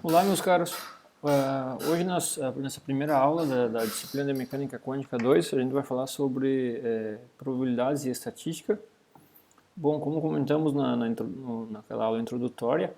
Olá, meus caros. Hoje, nessa primeira aula da disciplina de Mecânica Quântica 2, a gente vai falar sobre probabilidades e estatística. Bom, como comentamos naquela aula introdutória,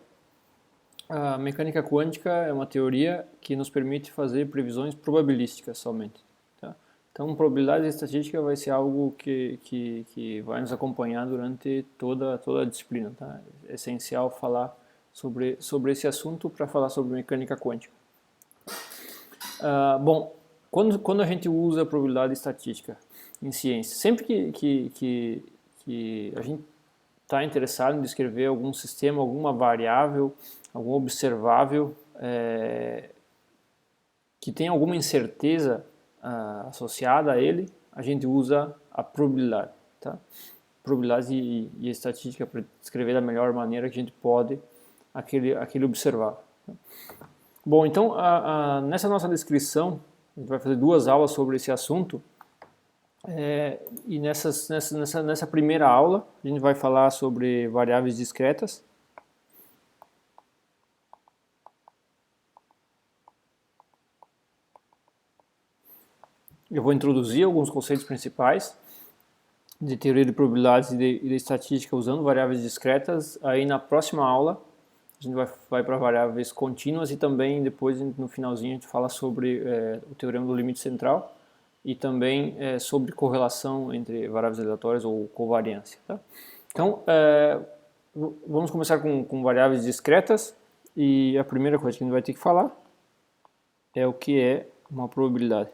a mecânica quântica é uma teoria que nos permite fazer previsões probabilísticas somente. Tá? Então, probabilidade e estatística vai ser algo que vai nos acompanhar durante toda a disciplina. Tá? É essencial falar sobre esse assunto para falar sobre mecânica quântica. Bom, quando a gente usa a probabilidade estatística em ciência, sempre que a gente está interessado em descrever algum sistema, alguma variável, algum observável que tem alguma incerteza associada a ele, a gente usa a probabilidade. Tá? Probabilidade e estatística para descrever da melhor maneira que a gente pode aquele observável. Tá? Bom, então nessa nossa descrição, a gente vai fazer 2 aulas sobre esse assunto, e nessa primeira aula a gente vai falar sobre variáveis discretas. Eu vou introduzir alguns conceitos principais de teoria de probabilidades e de estatística usando variáveis discretas. Aí na próxima aula a gente vai para variáveis contínuas e também depois no finalzinho a gente fala sobre o teorema do limite central e também sobre correlação entre variáveis aleatórias ou covariância. Tá? Então, vamos começar com variáveis discretas, e a primeira coisa que a gente vai ter que falar é o que é uma probabilidade.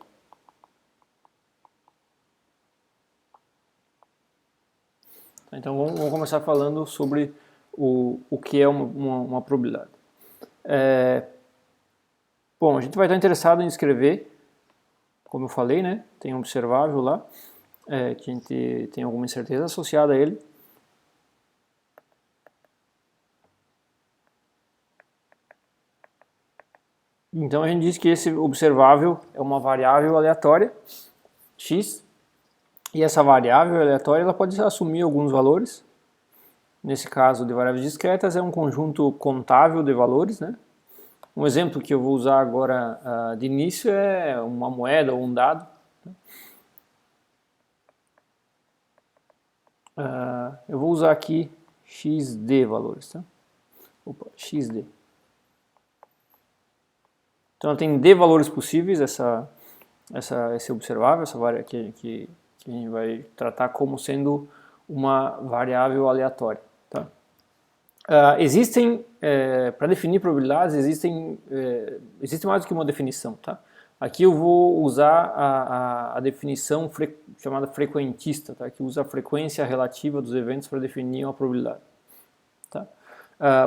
Então vamos começar falando sobre o que é uma probabilidade. Bom, a gente vai estar interessado em escrever, como eu falei, né? Tem um observável lá, que a gente tem alguma incerteza associada a ele. Então a gente diz que esse observável é uma variável aleatória, x, e essa variável aleatória ela pode assumir alguns valores. Nesse caso de variáveis discretas é um conjunto contável de valores, né? Um exemplo que eu vou usar agora de início é uma moeda ou um dado. Eu vou usar aqui xd valores, tá? Opa, xd. Então ela tem d valores possíveis, esse observável, essa variável que a gente vai tratar como sendo uma variável aleatória. Tá? Para definir probabilidades, existe mais do que uma definição. Tá? Aqui eu vou usar a definição chamada frequentista, tá? Que usa a frequência relativa dos eventos para definir uma probabilidade. Tá?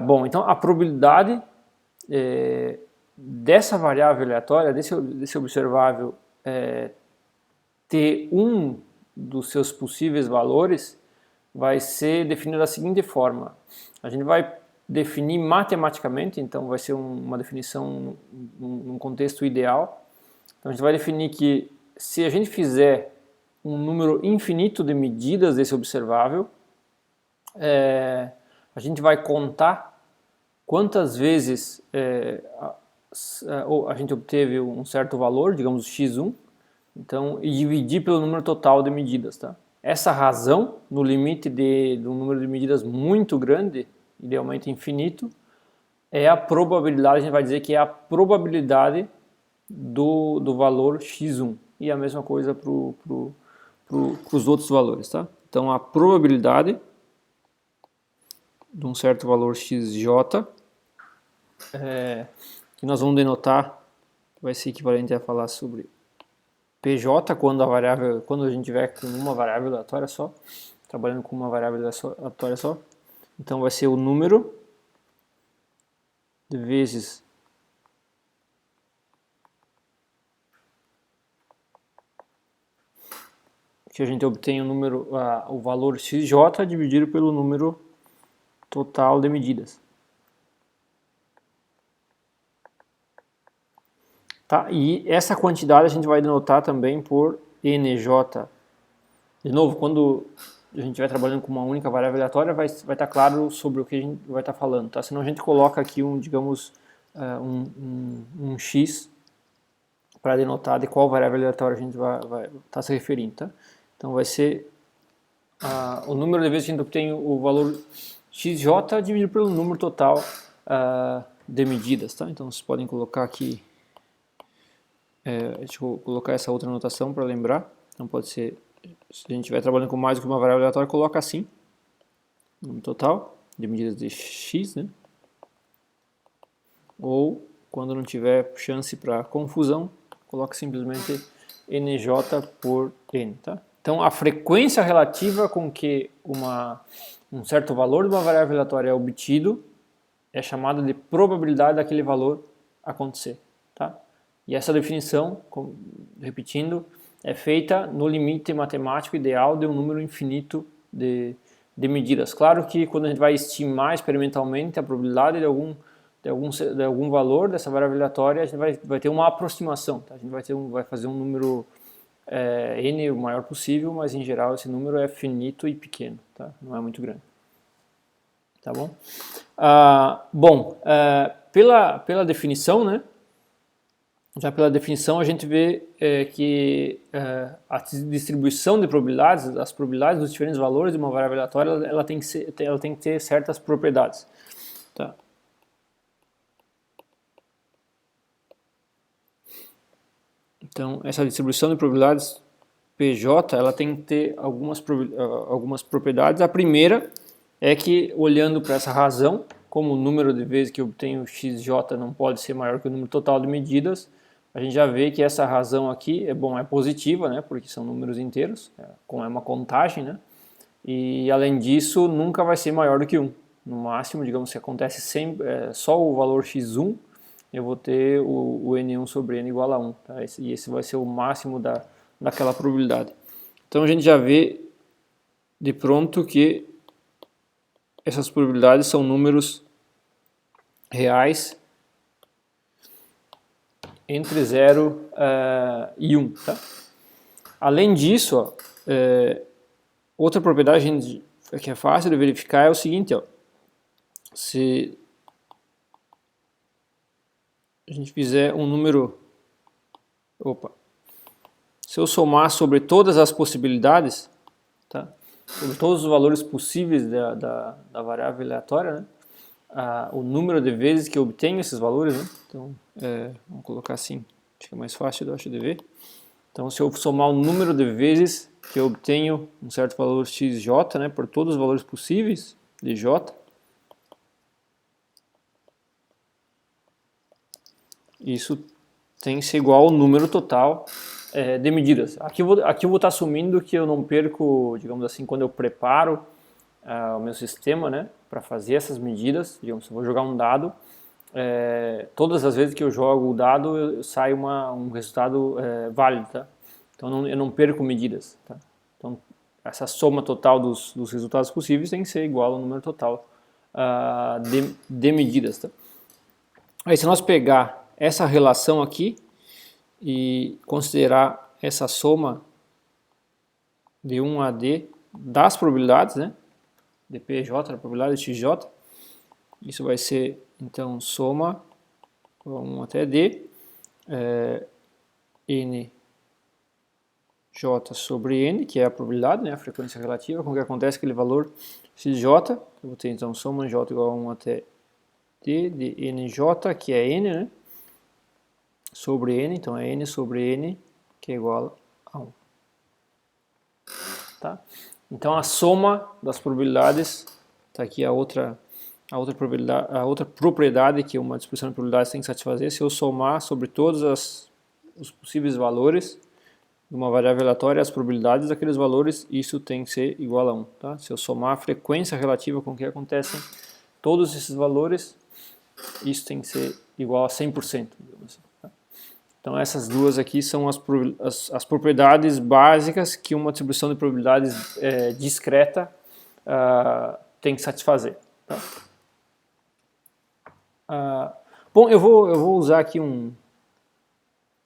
Bom, então a probabilidade dessa variável aleatória, desse observável, ter um dos seus possíveis valores, vai ser definido da seguinte forma. A gente vai definir matematicamente, então vai ser uma definição num contexto ideal. Então a gente vai definir que se a gente fizer um número infinito de medidas desse observável, a gente vai contar quantas vezes a gente obteve um certo valor, digamos x1, então, e dividir pelo número total de medidas. Tá? Essa razão, no limite de um número de medidas muito grande, idealmente infinito, é a probabilidade, a gente vai dizer que é a probabilidade do valor x1. E a mesma coisa para os outros valores. Tá? Então, a probabilidade de um certo valor xj, que nós vamos denotar, vai ser equivalente a falar sobre PJ quando a gente tiver com uma variável aleatória só, trabalhando com uma variável aleatória só. Então vai ser o número vezes que a gente obtém o valor xj dividido pelo número total de medidas. Tá? E essa quantidade a gente vai denotar também por NJ. De novo, quando a gente vai trabalhando com uma única variável aleatória, vai estar claro sobre o que a gente vai estar falando. Tá? Senão a gente coloca aqui digamos, um x para denotar de qual variável aleatória a gente vai estar se referindo, tá? Então vai ser o número de vezes que a gente obtém o valor xj dividido pelo número total de medidas, tá? Então vocês podem colocar aqui, deixa eu colocar essa outra notação para lembrar. Então pode ser, se a gente estiver trabalhando com mais do que uma variável aleatória, coloca assim, número total de medidas de x, né? Ou quando não tiver chance para confusão, coloca simplesmente nj por n, tá? Então a frequência relativa com que um certo valor de uma variável aleatória é obtido é chamada de probabilidade daquele valor acontecer, tá? E essa definição, repetindo, é feita no limite matemático ideal de um número infinito de medidas. Claro que quando a gente vai estimar experimentalmente a probabilidade de algum valor dessa variável aleatória, a gente vai ter uma aproximação, tá? A gente vai fazer um número n o maior possível, mas em geral esse número é finito e pequeno, tá? Não é muito grande. Tá bom? Pela definição, né? Já pela definição a gente vê que a distribuição de probabilidades, as probabilidades dos diferentes valores de uma variável aleatória, ela tem que ter certas propriedades. Tá? Então, essa distribuição de probabilidades PJ, ela tem que ter algumas propriedades. A primeira é que, olhando para essa razão, como o número de vezes que eu obtenho xj não pode ser maior que o número total de medidas, a gente já vê que essa razão aqui é positiva, né, porque são números inteiros, é uma contagem, né, e além disso nunca vai ser maior do que 1. No máximo, digamos que acontece sempre, só o valor x1, eu vou ter o n1 sobre n igual a 1, tá? E esse vai ser o máximo daquela probabilidade. Então a gente já vê de pronto que essas probabilidades são números reais entre 0 e 1. Tá? Além disso, outra propriedade que é fácil de verificar é o seguinte, se a gente fizer um número, se eu somar sobre todas as possibilidades, tá? Sobre todos os valores possíveis da variável aleatória, né? O número de vezes que eu obtenho esses valores, né? Então, vamos colocar assim, fica mais fácil, eu acho, de ver. Então, se eu somar o número de vezes que eu obtenho um certo valor xj, né, por todos os valores possíveis de j, isso tem que ser igual ao número total de medidas. Aqui eu vou estar assumindo que eu não perco, digamos assim, quando eu preparo o meu sistema, né, para fazer essas medidas. Digamos, eu vou jogar um dado, todas as vezes que eu jogo o dado sai um resultado válido, tá? Então eu não perco medidas, tá? Então essa soma total dos resultados possíveis tem que ser igual ao número total de medidas, tá? Aí se nós pegar essa relação aqui e considerar essa soma de 1 a d das probabilidades, né, de PJ, a probabilidade de XJ, isso vai ser, então, soma 1 até d, nj sobre n, que é a probabilidade, né, a frequência relativa, com que acontece aquele valor xj, eu vou ter, então, soma j igual a 1 até d de nj, que é n, né, sobre n, então é n sobre n, que é igual a 1. Tá? Então a soma das probabilidades, está aqui a outra propriedade que uma distribuição de probabilidades tem que satisfazer. Se eu somar sobre todos os possíveis valores de uma variável aleatória, as probabilidades daqueles valores, isso tem que ser igual a 1. Tá? Se eu somar a frequência relativa com que acontecem todos esses valores, isso tem que ser igual a 100%. Digamos assim, tá? Então essas duas aqui são as propriedades básicas que uma distribuição de probabilidades discreta tem que satisfazer. Tá? Bom, eu vou usar aqui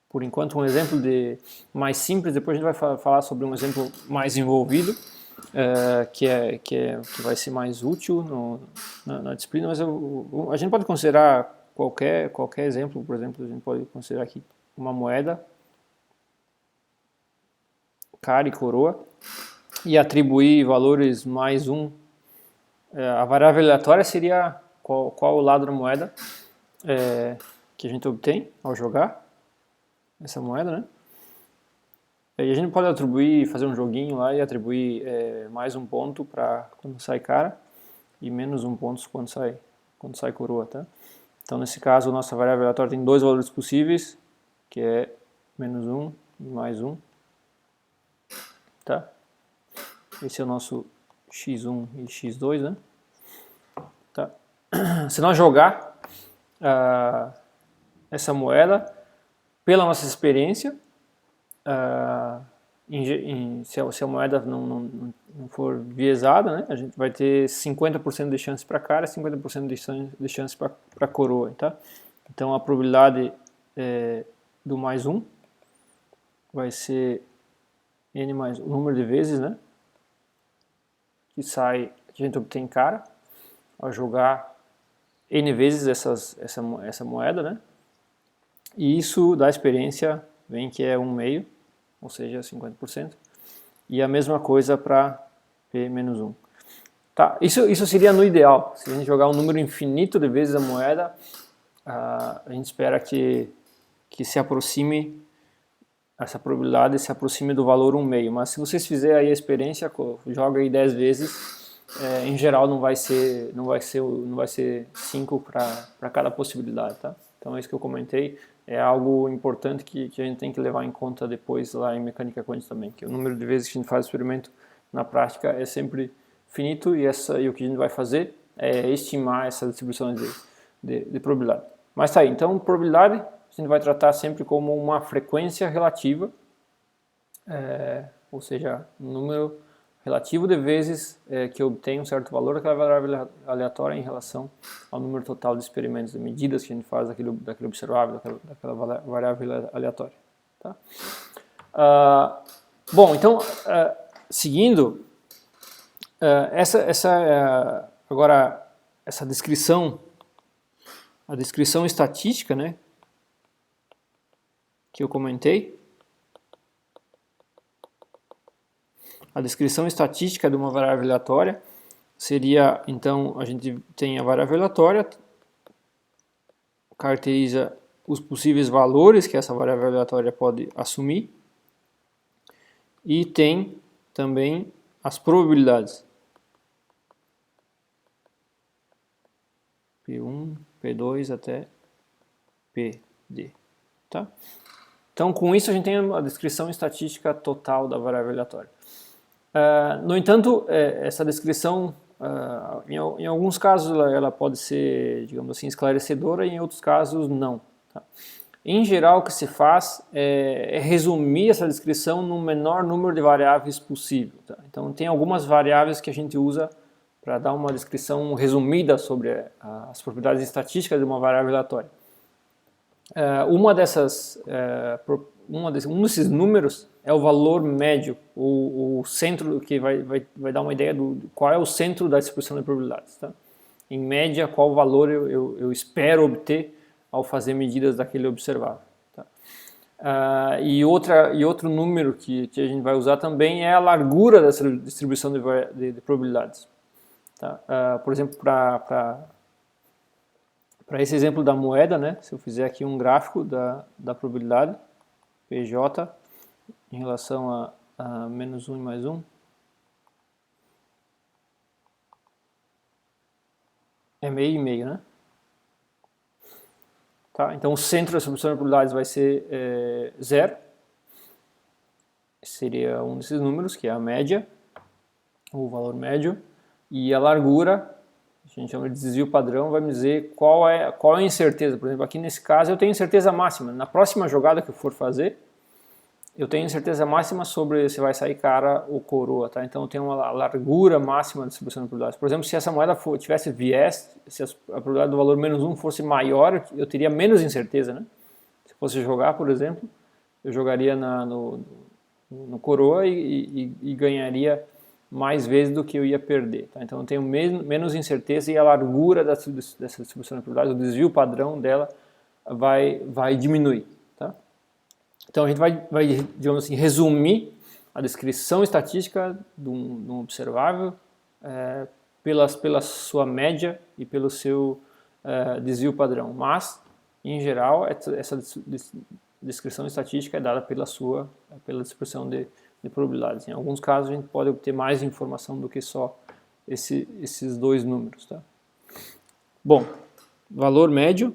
por enquanto um exemplo mais simples, depois a gente vai falar sobre um exemplo mais envolvido, que vai ser mais útil na disciplina, mas a gente pode considerar qualquer exemplo, por exemplo, a gente pode considerar aqui uma moeda, cara e coroa, e atribuir valores mais um. A variável aleatória seria qual o lado da moeda que a gente obtém ao jogar essa moeda, né? E a gente pode atribuir, fazer um joguinho lá e atribuir mais um ponto para quando sai cara e menos um ponto quando sai coroa, tá? Então nesse caso a nossa variável aleatória tem dois valores possíveis, que é menos um e mais um, tá? Esse é o nosso x1 e x2, né? Tá? Se nós jogar essa moeda, pela nossa experiência, se a moeda não for viesada, né, a gente vai ter 50% de chance para cara e 50% de chance para coroa, tá? Então a probabilidade do mais um vai ser n mais o número de vezes, né, que a gente obtém cara ao jogar n vezes essa moeda, né? E isso da experiência vem que é 1/2, ou seja, 50%. E a mesma coisa para p-1. Tá, isso seria no ideal. Se a gente jogar um número infinito de vezes a moeda, a gente espera que se aproxime, essa probabilidade se aproxime do valor 1/2. Mas se vocês fizerem aí a experiência, joga aí 10 vezes, em geral não vai ser 5 para cada possibilidade, tá? Então é isso que eu comentei. É algo importante que a gente tem que levar em conta depois lá em mecânica quântica também, que o número de vezes que a gente faz o experimento na prática é sempre finito e o que a gente vai fazer é estimar essa distribuição de probabilidade. Mas tá aí, então probabilidade a gente vai tratar sempre como uma frequência relativa, ou seja, um número relativo de vezes que obtém um certo valor daquela variável aleatória em relação ao número total de experimentos, de medidas que a gente faz daquele observável, daquela variável aleatória. Tá? Bom, então, seguindo, agora essa descrição, a descrição estatística, né, que eu comentei. A descrição estatística de uma variável aleatória seria, então, a gente tem a variável aleatória, caracteriza os possíveis valores que essa variável aleatória pode assumir e tem também as probabilidades. P1, P2 até PD. Tá? Então, com isso a gente tem a descrição estatística total da variável aleatória. No entanto, essa descrição, em alguns casos ela pode ser, digamos assim, esclarecedora e em outros casos não. Tá? Em geral, o que se faz é resumir essa descrição no menor número de variáveis possível. Tá? Então, tem algumas variáveis que a gente usa para dar uma descrição resumida sobre as propriedades estatísticas de uma variável aleatória. Um desses números é o valor médio, o centro, que vai dar uma ideia do qual é o centro da distribuição de probabilidades. Tá? Em média, qual valor eu espero obter ao fazer medidas daquele observável. Tá? E outro número que a gente vai usar também é a largura dessa distribuição de probabilidades. Tá? Por exemplo, para esse exemplo da moeda, né, se eu fizer aqui um gráfico da probabilidade, PJ, em relação a menos 1 e mais 1, é meio e meio, né? Tá? Então o centro da distribuição de probabilidades vai ser 0, seria um desses números, que é a média, o valor médio, e a largura, a gente chama de desvio padrão, vai me dizer qual é a incerteza. Por exemplo, aqui nesse caso eu tenho certeza máxima. Na próxima jogada que eu for fazer, eu tenho certeza máxima sobre se vai sair cara ou coroa. Tá? Então eu tenho uma largura máxima de distribuição de probabilidades. Por exemplo, se essa moeda tivesse viés, se a probabilidade do valor menos 1 fosse maior, eu teria menos incerteza. Né? Se fosse jogar, por exemplo, eu jogaria no coroa e ganharia mais vezes do que eu ia perder. Tá? Então eu tenho menos incerteza e a largura dessa distribuição de probabilidades, o desvio padrão dela vai diminuir. Tá? Então a gente vai, digamos assim, resumir a descrição estatística de um observável pela sua média e pelo seu desvio padrão. Mas, em geral, essa descrição estatística é dada pela distribuição de probabilidades. Em alguns casos a gente pode obter mais informação do que só esses dois números. Tá? Bom, valor médio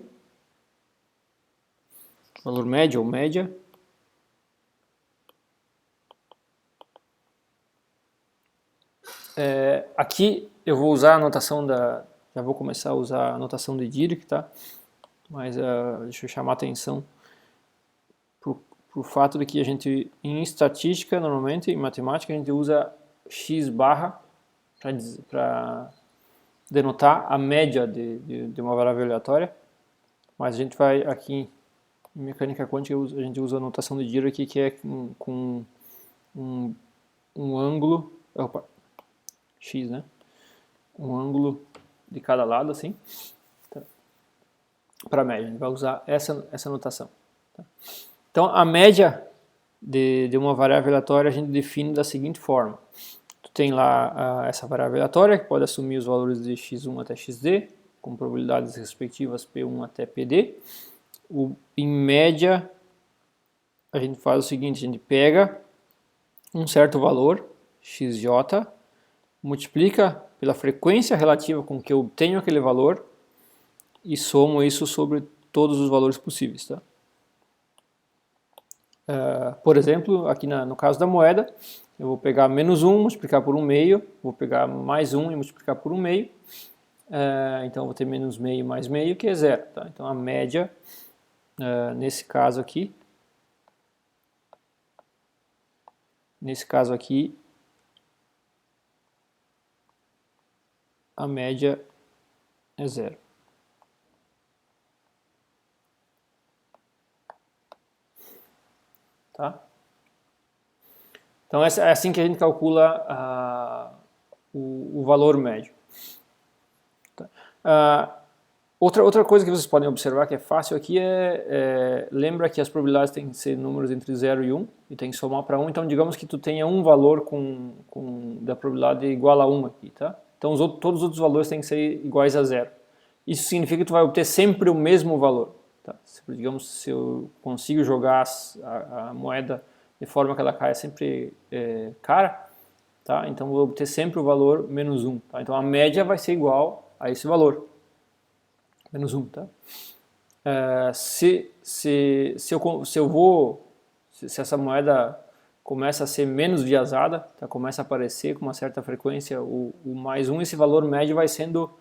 ou média. Aqui eu vou usar a notação já vou começar a usar a notação de Dirac, tá? Mas deixa eu chamar a atenção pro fato de que a gente, em estatística, normalmente, em matemática, a gente usa x barra para denotar a média de uma variável aleatória, mas a gente vai aqui em mecânica quântica a gente usa a notação de Dirac, que é com um ângulo, x, né? Um ângulo de cada lado, assim, tá? Para média. A gente vai usar essa notação. Tá? Então, a média de uma variável aleatória a gente define da seguinte forma. Tu tem lá essa variável aleatória, que pode assumir os valores de x1 até xd, com probabilidades respectivas p1 até pd. Em média, a gente faz o seguinte, a gente pega um certo valor, xj, multiplica pela frequência relativa com que eu obtenho aquele valor e somo isso sobre todos os valores possíveis. Tá? Por exemplo, aqui no caso da moeda, eu vou pegar menos 1, multiplicar por 1 meio, vou pegar mais 1 e multiplicar por 1 meio, então eu vou ter menos meio mais meio, que é zero. Tá? Então a média, nesse caso aqui, a média é zero. Tá? Então é assim que a gente calcula o valor médio. Tá? Outra coisa que vocês podem observar que é fácil aqui lembra que as probabilidades têm que ser números entre 0 e 1 e tem que somar para 1, então digamos que tu tenha um valor da probabilidade igual a 1 aqui, tá? Então todos os outros valores têm que ser iguais a 0. Isso significa que tu vai obter sempre o mesmo valor. Tá? Digamos, se eu consigo jogar a moeda de forma que ela caia sempre cara, tá? Então vou obter sempre o valor menos 1. Tá? Então a média vai ser igual a esse valor, menos 1. Tá? Se essa moeda começa a ser menos viazada, tá? Começa a aparecer com uma certa frequência o mais 1, esse valor médio vai sendo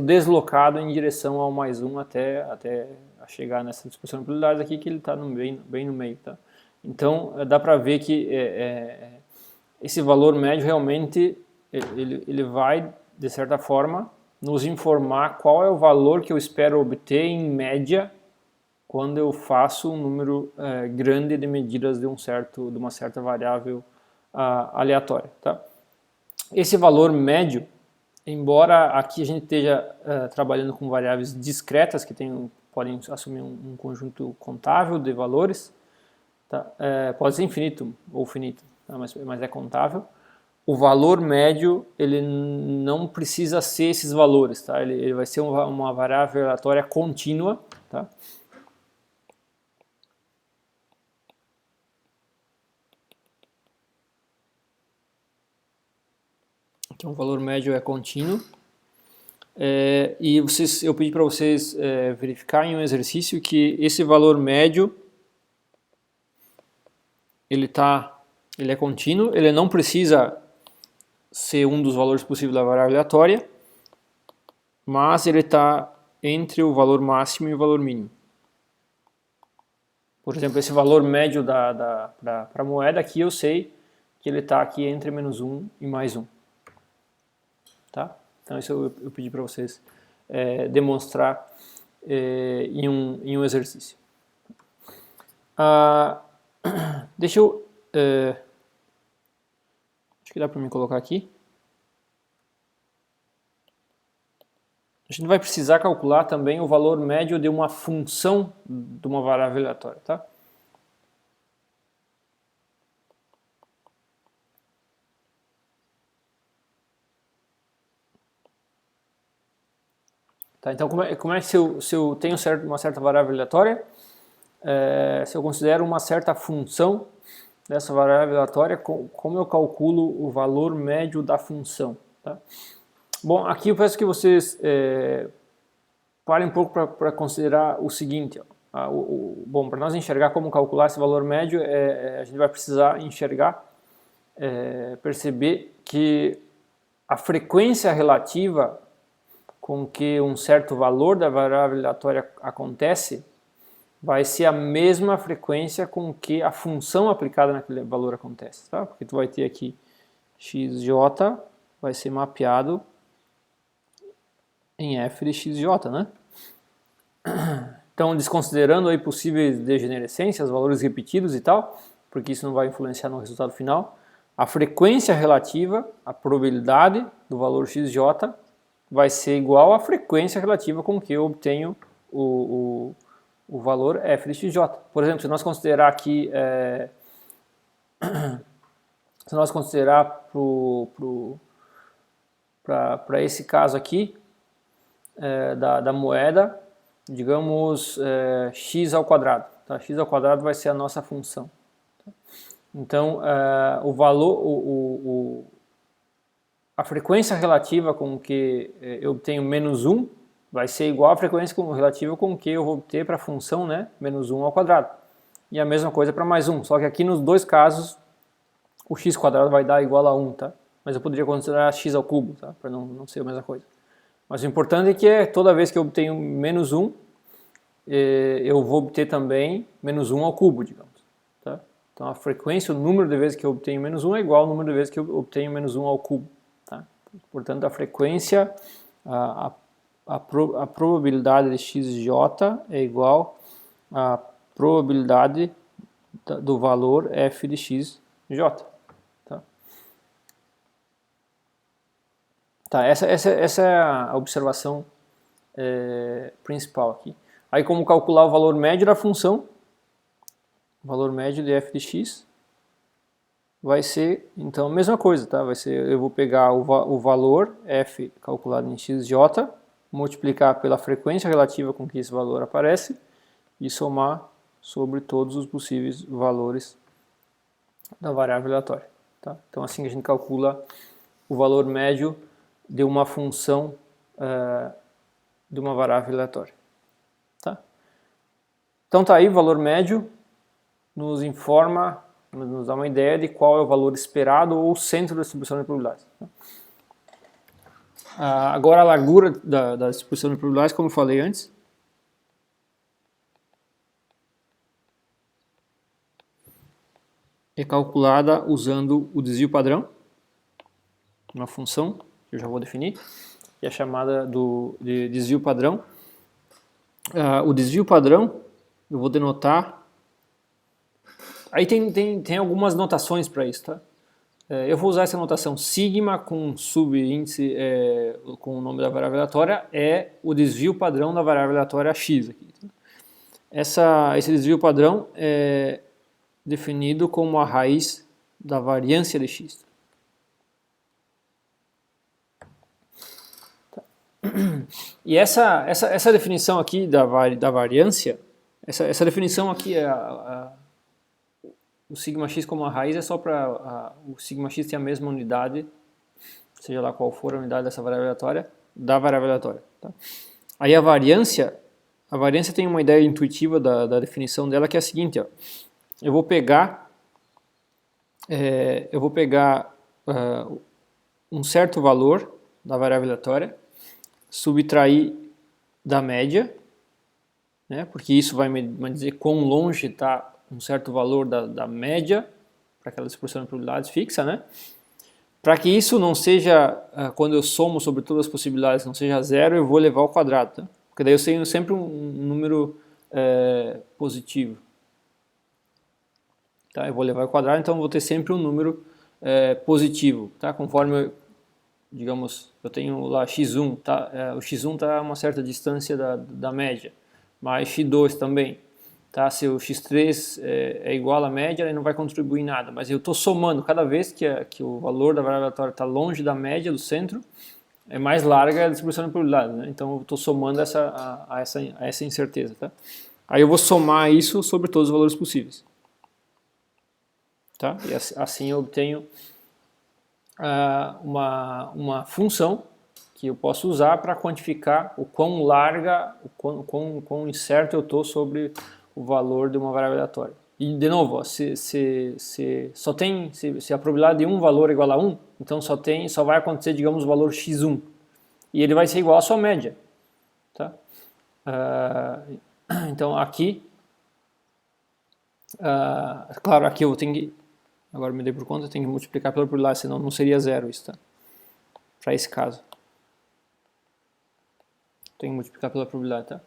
deslocado em direção ao mais 1 até chegar nessa distribuição de probabilidades aqui, que ele está bem no meio. Tá? Então dá para ver que esse valor médio realmente ele vai, de certa forma, nos informar qual é o valor que eu espero obter em média quando eu faço um número grande de medidas de uma certa variável aleatória. Tá? Esse valor médio, embora aqui a gente esteja trabalhando com variáveis discretas que podem assumir um conjunto contável de valores, tá? Pode ser infinito ou finito, tá? mas é contável. O valor médio ele não precisa ser esses valores, tá? Ele vai ser uma variável aleatória contínua. Tá? Então o valor médio é contínuo. E eu pedi para vocês verificar em um exercício que esse valor médio ele é contínuo, ele não precisa ser um dos valores possíveis da variável aleatória, mas ele está entre o valor máximo e o valor mínimo. Por exemplo, esse valor médio para a moeda aqui eu sei que ele está aqui entre menos 1 e mais 1. Tá? Então isso eu pedi para vocês demonstrar em um exercício. Deixa eu... acho que dá para me colocar aqui. A gente vai precisar calcular também o valor médio de uma função de uma variável aleatória, tá? Tá, então, como é que se eu tenho uma certa variável aleatória, se eu considero uma certa função dessa variável aleatória, como eu calculo o valor médio da função? Tá? Bom, aqui eu peço que vocês parem um pouco para considerar o seguinte. Ó, bom, para nós enxergar como calcular esse valor médio, a gente vai precisar enxergar, perceber que a frequência relativa com que um certo valor da variável aleatória acontece vai ser a mesma frequência com que a função aplicada naquele valor acontece, tá? Porque tu vai ter aqui xj vai ser mapeado em f de xj, né? Então, desconsiderando aí possíveis degenerescências, valores repetidos e tal, porque isso não vai influenciar no resultado final, a frequência relativa, a probabilidade do valor xj vai ser igual à frequência relativa com que eu obtenho o valor f de xj. Por exemplo, se nós considerar aqui, se nós considerar para esse caso aqui da moeda, digamos x ao quadrado. Tá? X ao quadrado vai ser a nossa função. Então, o valor, a frequência relativa com que eu obtenho menos 1 vai ser igual à frequência relativa com que eu vou obter para a função, né, menos 1 ao quadrado. E a mesma coisa para mais 1, só que aqui nos dois casos o x quadrado vai dar igual a 1, tá? Mas eu poderia considerar x ao cubo, tá? Para não ser a mesma coisa. Mas o importante é que toda vez que eu obtenho menos 1, eu vou obter também menos 1 ao cubo, digamos. Tá? Então a frequência, o número de vezes que eu obtenho menos 1 é igual ao número de vezes que eu obtenho menos 1 ao cubo. Tá? Portanto, a frequência, a probabilidade de xj é igual à probabilidade do valor f de xj. Tá, essa é a observação principal aqui. Aí, como calcular o valor médio da função, o valor médio de f de x vai ser, então, a mesma coisa, tá? Vai ser, eu vou pegar o valor f calculado em xj, multiplicar pela frequência relativa com que esse valor aparece e somar sobre todos os possíveis valores da variável aleatória. Tá? Então, assim que a gente calcula o valor médio de uma função de uma variável aleatória. Tá? Então tá aí, o valor médio nos informa, nos dá uma ideia de qual é o valor esperado ou o centro da distribuição de probabilidades. Tá? Agora a largura da distribuição de probabilidades, como eu falei antes, é calculada usando o desvio padrão, uma função que eu já vou definir, que é chamada de desvio padrão. O desvio padrão eu vou denotar. Aí tem algumas notações para isso, tá? Eu vou usar essa notação sigma com subíndice, com o nome da variável aleatória, é o desvio padrão da variável aleatória x aqui. Tá? Esse desvio padrão é definido como a raiz da variância de x. E essa definição aqui da variância, essa definição aqui, o sigma x como a raiz é só para o sigma x ter a mesma unidade, seja lá qual for a unidade dessa variável aleatória, da variável aleatória. Tá? Aí a variância tem uma ideia intuitiva da definição dela, que é a seguinte, ó, eu vou pegar um certo valor da variável aleatória, subtrair da média, né, porque isso vai me dizer quão longe está um certo valor da média para aquela distribuição de probabilidades fixa, né? Para que isso não seja, quando eu somo sobre todas as possibilidades, não seja zero, eu vou levar ao quadrado, tá? Porque daí eu tenho sempre um número positivo. Tá? Eu vou levar ao quadrado, então eu vou ter sempre um número positivo, tá? Conforme, digamos, eu tenho lá x1, tá? O x1 está a uma certa distância da média, mais x2 também. Tá? Se o x3 é igual à média, ele não vai contribuir em nada, mas eu estou somando cada vez que o valor da variável aleatória está longe da média do centro, é mais larga a distribuição de probabilidade, né? Então eu estou somando a essa incerteza. Tá? Aí eu vou somar isso sobre todos os valores possíveis. Tá? E assim eu obtenho uma função que eu posso usar para quantificar o quão larga, o quão incerto eu estou sobre o valor de uma variável aleatória. E de novo, ó, se a probabilidade de um valor é igual a 1, então só vai acontecer, digamos, o valor x1. E ele vai ser igual à sua média. Tá? Então aqui, claro, aqui eu tenho que, agora me dei por conta, eu tenho que multiplicar pela probabilidade, senão não seria zero isso, tá? Para esse caso. Tenho que multiplicar pela probabilidade, tá?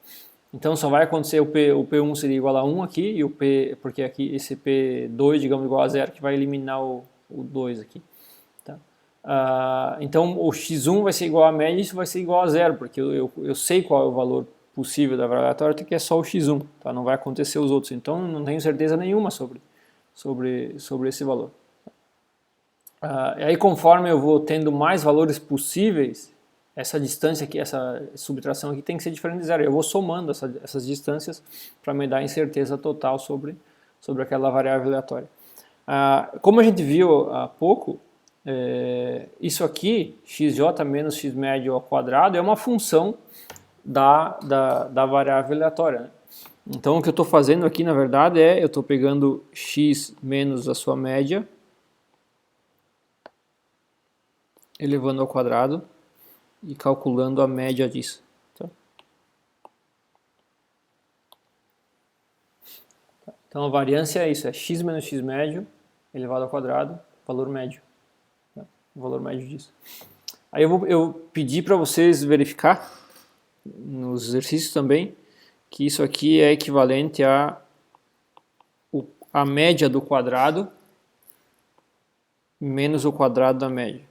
Então só vai acontecer o P1 seria igual a 1 aqui, e porque aqui esse P2, digamos, igual a zero, que vai eliminar o 2 aqui. Tá? Então o x1 vai ser igual a média e isso vai ser igual a zero, porque eu sei qual é o valor possível da variável aleatória, que é só o x1, tá? Não vai acontecer os outros, então não tenho certeza nenhuma sobre esse valor. E aí conforme eu vou tendo mais valores possíveis, essa distância aqui, essa subtração aqui tem que ser diferente de zero. Eu vou somando essas distâncias para me dar incerteza total sobre aquela variável aleatória. Como a gente viu há pouco, isso aqui, xj menos x médio ao quadrado, é uma função da variável aleatória. Né? Então o que eu estou fazendo aqui, na verdade, eu estou pegando x menos a sua média, elevando ao quadrado, e calculando a média disso. Tá? Então a variância é isso, é x menos x médio elevado ao quadrado, valor médio. Tá? O valor médio disso. Aí eu pedi para vocês verificar, nos exercícios também, que isso aqui é equivalente a média do quadrado menos o quadrado da média.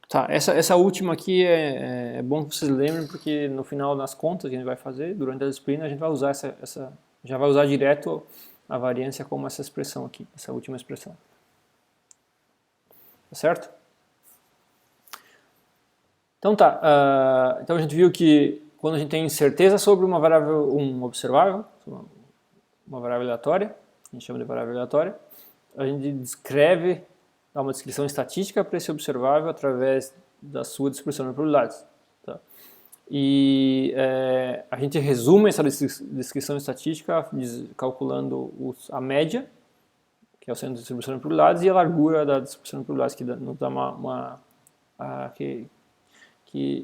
Tá, essa última aqui é bom que vocês lembrem, porque no final das contas que a gente vai fazer, durante a disciplina, a gente vai usar já vai usar direto a variância como essa expressão aqui, essa última expressão. Tá certo? Então tá, então a gente viu que quando a gente tem certeza sobre uma variável, um observável, uma variável aleatória, a gente chama de variável aleatória, a gente descreve, dá uma descrição estatística para esse observável através da sua distribuição de probabilidades. Tá? E a gente resume essa descrição estatística calculando a média, que é o centro de distribuição de probabilidades, e a largura da distribuição de probabilidades, que nos dá que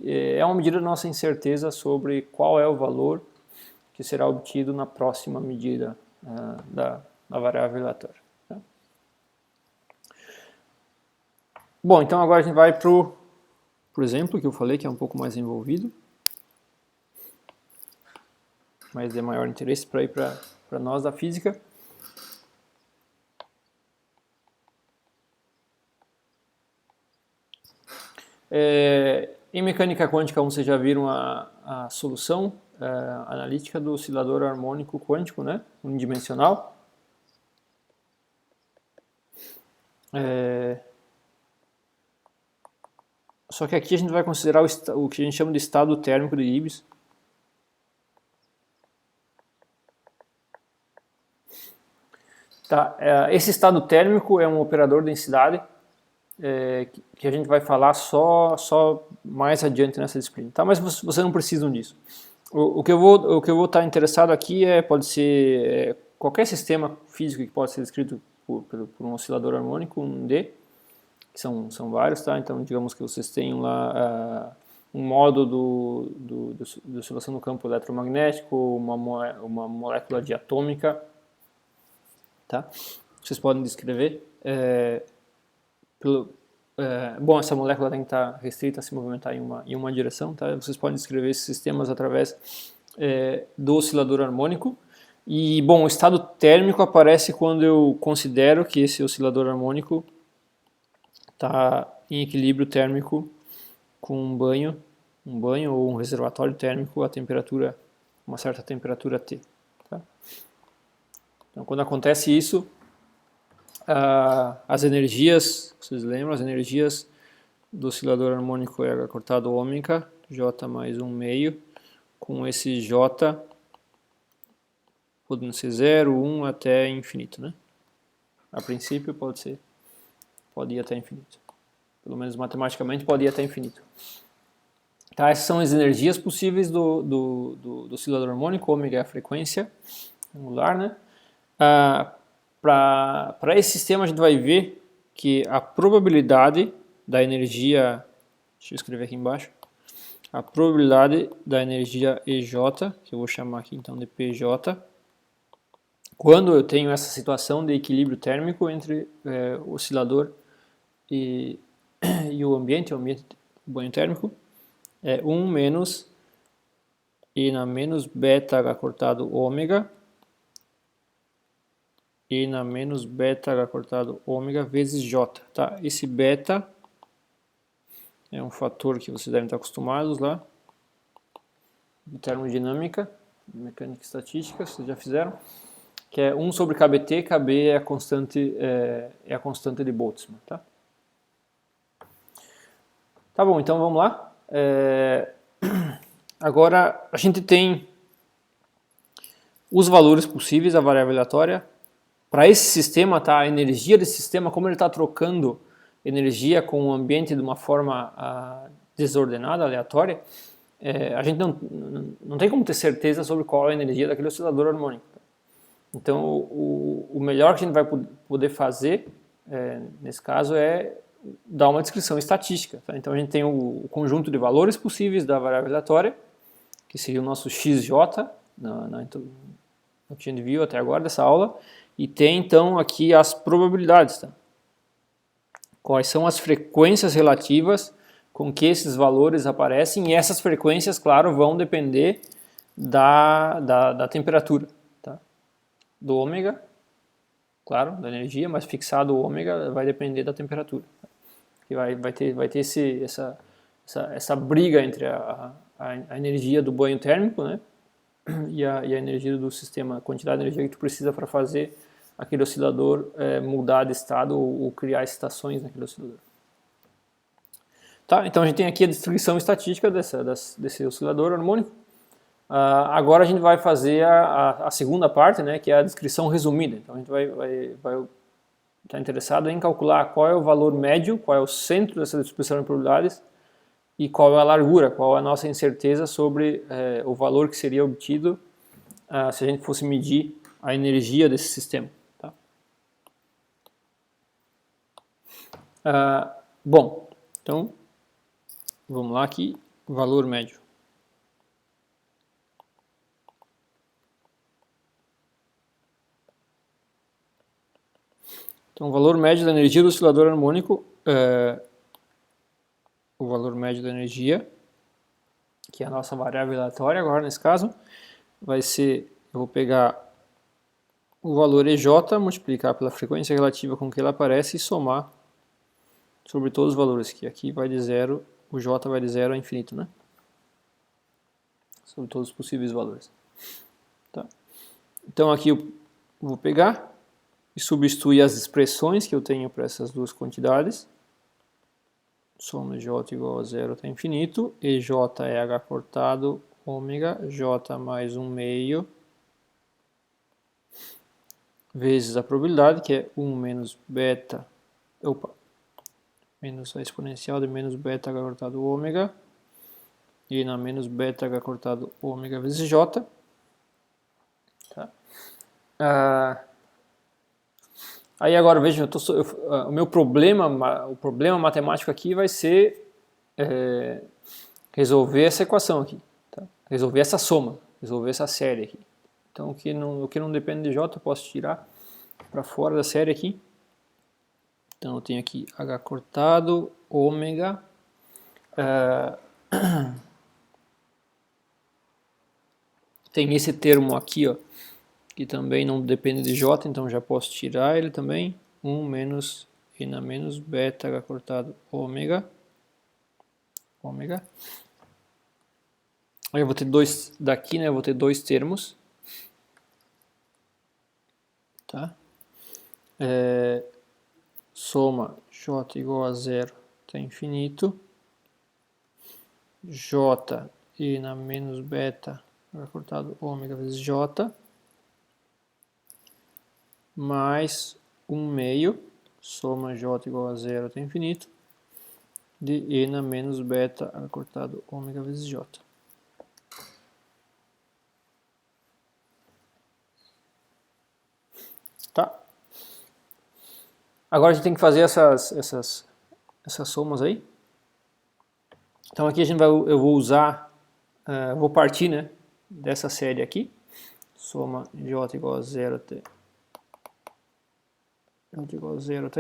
é uma medida da nossa incerteza sobre qual é o valor que será obtido na próxima medida da variável aleatória. Tá? Bom, então agora a gente vai para o exemplo que eu falei, que é um pouco mais envolvido, mas de maior interesse para ir para nós da física. Em mecânica quântica, vocês já viram a solução analítica do oscilador harmônico quântico, né? Unidimensional. Só que aqui a gente vai considerar o que a gente chama de estado térmico de Gibbs. Tá, esse estado térmico é um operador de densidade que a gente vai falar só mais adiante nessa disciplina, tá? Mas vocês não precisam disso. O que eu vou estar interessado aqui pode ser qualquer sistema físico que pode ser descrito por um oscilador harmônico, um D, que são vários, tá? Então digamos que vocês tenham lá um modo de oscilação no campo eletromagnético, uma molécula diatômica, tá? Vocês podem descrever. Bom, essa molécula tem que estar restrita a se movimentar em uma direção, tá? Vocês podem descrever esses sistemas através do oscilador harmônico. E, bom, o estado térmico aparece quando eu considero que esse oscilador harmônico está em equilíbrio térmico com um banho ou um reservatório térmico a temperatura, uma certa temperatura T. Tá? Então, quando acontece isso, as energias, vocês lembram, as energias do oscilador harmônico é H cortado ômega, J mais 1/2, com esse J podendo ser 0, 1 até infinito, né? A princípio pode ir até infinito. Pelo menos matematicamente pode ir até infinito. Tá, essas são as energias possíveis do oscilador harmônico, ômega é a frequência angular, né? Para esse sistema a gente vai ver que a probabilidade da energia, deixa eu escrever aqui embaixo, a probabilidade da energia EJ, que eu vou chamar aqui então de PJ, quando eu tenho essa situação de equilíbrio térmico entre o oscilador e o ambiente banho térmico, é 1 menos E na menos beta H cortado ômega E na menos beta H cortado ômega vezes J. Tá? Esse beta é um fator que vocês devem estar acostumados lá, de termodinâmica, mecânica e estatística, vocês já fizeram, que é 1 sobre kBt, Kb é a constante de Boltzmann. Tá? Tá bom, então vamos lá. Agora a gente tem os valores possíveis da variável aleatória. Para esse sistema, tá, a energia desse sistema, como ele está trocando energia com o ambiente de uma forma desordenada, aleatória, a gente não tem como ter certeza sobre qual é a energia daquele oscilador harmônico. Então, o melhor que a gente vai poder fazer, nesse caso, é dar uma descrição estatística. Tá? Então, a gente tem o conjunto de valores possíveis da variável aleatória, que seria o nosso XJ, no que a gente viu até agora dessa aula, e tem então aqui as probabilidades. Tá? Quais são as frequências relativas com que esses valores aparecem, e essas frequências, claro, vão depender da temperatura, tá? Do ômega, claro, da energia, mas fixado o ômega vai depender da temperatura. Tá? Que vai ter essa briga entre a energia do banho térmico, né? E a energia do sistema, a quantidade de energia que tu precisa para fazer aquele oscilador mudar de estado ou criar estações naquele oscilador. Tá, então a gente tem aqui a distribuição estatística desse oscilador harmônico. Agora a gente vai fazer a segunda parte, né, que é a descrição resumida. Então a gente vai estar interessado em calcular qual é o valor médio, qual é o centro dessa distribuição de probabilidades e qual é a largura, qual é a nossa incerteza sobre o valor que seria obtido se a gente fosse medir a energia desse sistema. Tá? Bom, então vamos lá aqui, valor médio. Então o valor médio da energia do oscilador harmônico, o valor médio da energia, que é a nossa variável aleatória agora nesse caso, vai ser, eu vou pegar o valor EJ, multiplicar pela frequência relativa com que ela aparece e somar sobre todos os valores, que aqui vai de 0, o J vai de 0 a infinito, né? Sobre todos os possíveis valores. Tá? Então aqui eu vou pegar e substituir as expressões que eu tenho para essas duas quantidades. Soma J igual a 0 até infinito, EJ é H cortado ômega, J mais 1/2 vezes a probabilidade, que é 1 menos beta, menos a exponencial de menos beta H cortado ômega, e na menos beta H cortado ômega vezes J. Tá? Aí agora, veja, o meu problema matemático aqui vai ser resolver essa equação aqui, tá? Resolver essa soma, resolver essa série aqui. Então o que não depende de J eu posso tirar para fora da série aqui. Então eu tenho aqui H cortado, ômega, tem esse termo aqui, ó, que também não depende de J, então já posso tirar ele também, 1 menos e na menos beta h cortado ômega. Aí eu vou ter dois, daqui, né, eu vou ter dois termos. Tá? Soma j igual a zero até infinito. J e na menos beta h cortado ômega vezes j. Mais 1/2, soma j igual a zero até infinito, de e na menos beta h cortado ômega vezes j. Tá? Agora a gente tem que fazer essas somas aí. Então aqui eu vou usar, vou partir, né, dessa série aqui. Soma j igual a zero até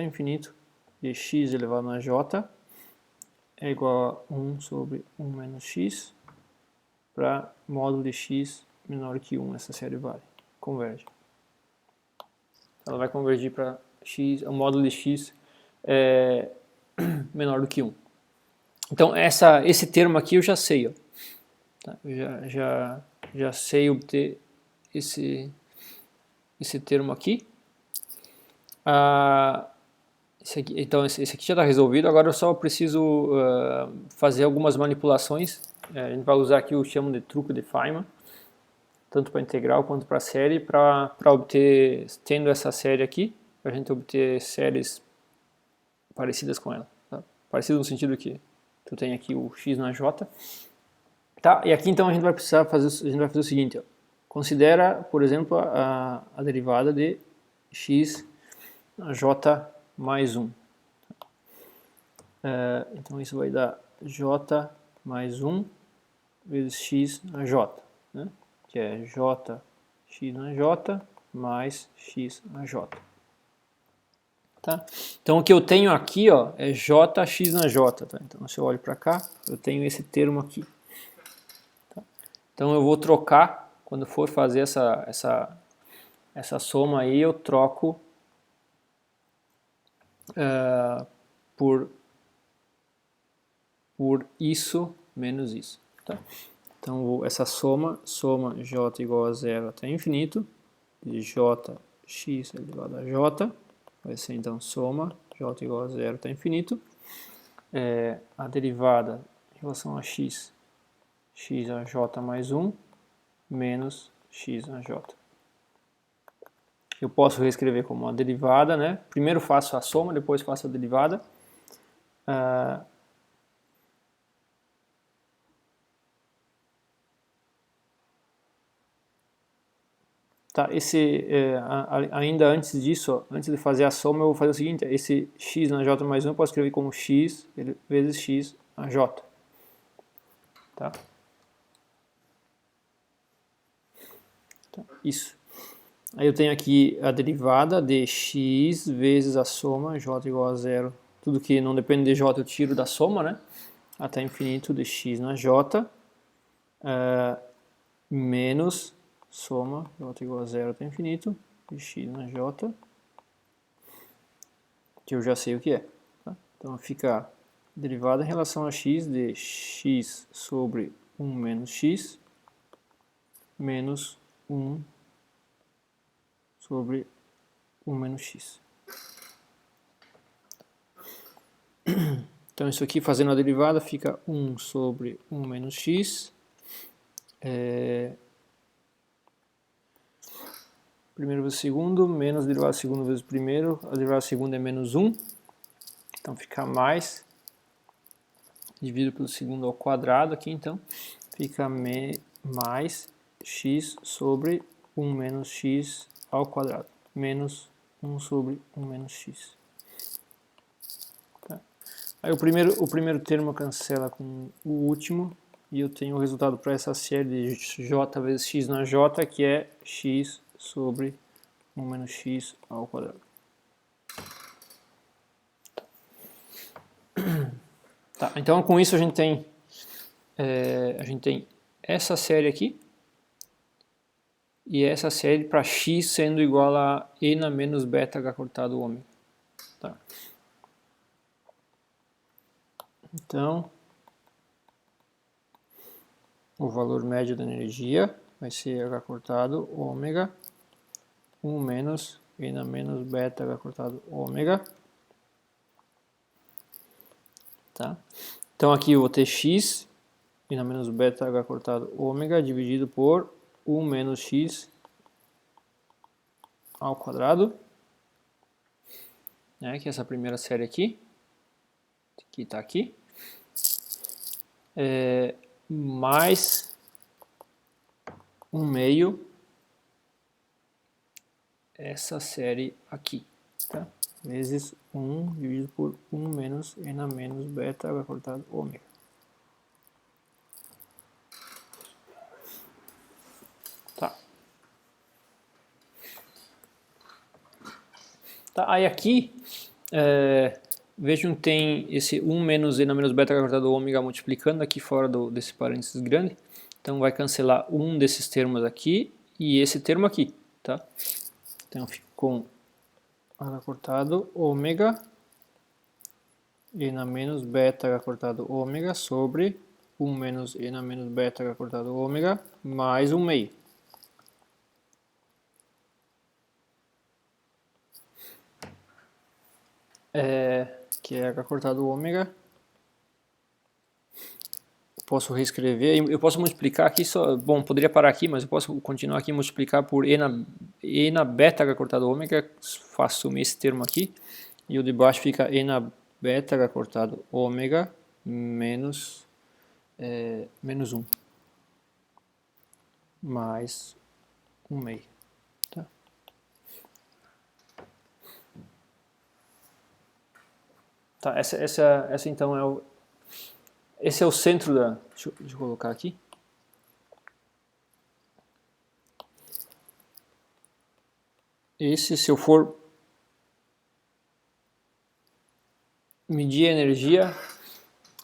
infinito de x elevado a j é igual a 1 sobre 1 menos x para módulo de x menor que 1, essa série vale. Converge. Ela vai convergir para x, o módulo de x menor do que 1. Então esse termo aqui eu já sei. Ó. Tá? Eu já sei obter esse termo aqui. Então esse aqui já está resolvido, agora eu só preciso fazer algumas manipulações. A gente vai usar aqui o chamo de truque de Feynman, tanto para integral quanto para série, para obter, tendo essa série aqui, para a gente obter séries parecidas com ela. Tá? Parecido no sentido que tu tem aqui o x na j. Tá? E aqui então a gente vai fazer o seguinte, ó. Considera, por exemplo, a derivada de x na j mais 1. Então isso vai dar j mais 1 vezes x na j, né? Que é j x na j mais x na j. Tá? Então o que eu tenho aqui, ó, é jx na j. Tá? Então se eu olho para cá, eu tenho esse termo aqui. Tá? Então eu vou trocar, quando for fazer essa soma aí, eu troco por isso menos isso. Tá? Então essa soma j igual a zero até infinito, de jx elevado a j, vai ser então soma j igual a zero até infinito, a derivada em relação a x a j mais 1, menos x a j. Eu posso reescrever como uma derivada, né? Primeiro faço a soma, depois faço a derivada. Tá, ainda antes disso, ó, antes de fazer a soma, eu vou fazer o seguinte, esse x na j mais 1 eu posso escrever como x vezes x na j. Tá? Tá, isso. Aí eu tenho aqui a derivada de x vezes a soma, j igual a zero. Tudo que não depende de j eu tiro da soma, né? Até infinito de x na j, menos soma, j igual a zero até infinito, de x na j, que eu já sei o que é. Tá? Então fica derivada em relação a x de x sobre 1 menos x, menos 1 sobre 1 menos x. Então isso aqui, fazendo a derivada, fica 1 sobre 1 menos x. Primeiro vezes segundo, menos a derivada segundo vezes primeiro. A derivada segundo é menos 1. Então fica mais. Dividido pelo segundo ao quadrado aqui, então. Fica mais x sobre 1 menos x ao quadrado. Menos 1 sobre 1 menos x. Tá? Aí o primeiro termo cancela com o último. E eu tenho o resultado para essa série de j vezes x na j, que é x sobre 1 menos x ao quadrado. Tá, então com isso a gente tem essa série aqui e essa série para x sendo igual a e na menos beta h cortado ômega. Tá. Então, o valor médio da energia vai ser H cortado ômega 1 menos N menos beta H cortado ômega. Tá? Então aqui eu vou ter x N menos beta H cortado ômega dividido por 1 menos x ao quadrado, né, que é essa primeira série aqui, que está aqui, mais 1 meio essa série aqui, tá? Vezes 1 dividido por 1 menos N menos beta H cortado ômega. Tá. Tá, aí aqui, vejam que tem esse 1 menos N menos beta H cortado ômega multiplicando aqui fora desse parênteses grande. Então vai cancelar um desses termos aqui e esse termo aqui, tá? Então eu fico com H cortado ômega N menos beta H cortado ômega sobre 1 menos N menos beta H cortado ômega mais 1 meio. Que é H cortado ômega. Posso reescrever, eu posso multiplicar aqui, bom, poderia parar aqui, mas eu posso continuar aqui e multiplicar por E na beta H cortado ômega, faço sumir esse termo aqui, e o de baixo fica E na beta H cortado ômega menos 1, mais 1 meio. Tá? Tá, essa então esse é o centro da... Deixa eu colocar aqui. Esse, se eu for medir a energia,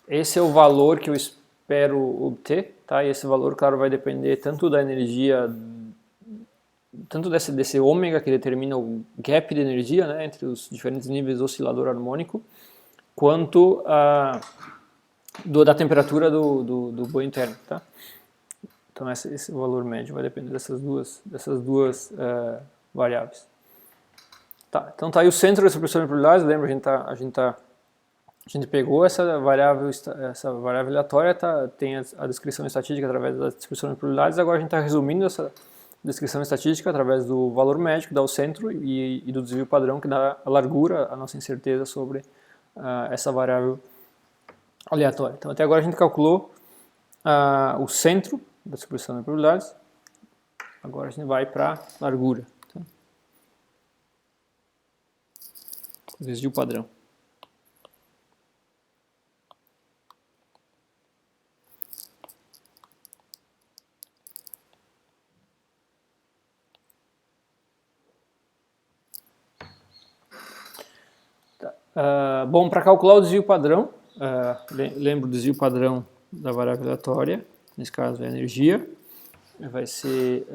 esse é o valor que eu espero obter, tá? E esse valor, claro, vai depender tanto da energia, tanto desse ômega que determina o gap de energia, né, entre os diferentes níveis do oscilador harmônico, quanto da temperatura do banho térmico, tá? Então esse valor médio vai depender dessas duas variáveis. Tá, então tá aí o centro dessa pressão de probabilidades. Lembra, a gente pegou essa variável aleatória, tem a descrição estatística através da expressão de probabilidades. Agora a gente está resumindo essa descrição estatística através do valor médio, que dá o centro, e do desvio padrão, que dá a largura, a nossa incerteza sobre essa variável aleatória. Então até agora a gente calculou o centro da expressão de probabilidades. Agora a gente vai para a largura. Tá? Desvio padrão. Bom, para calcular o desvio padrão, lembra o desvio padrão da variável aleatória, nesse caso é a energia, vai ser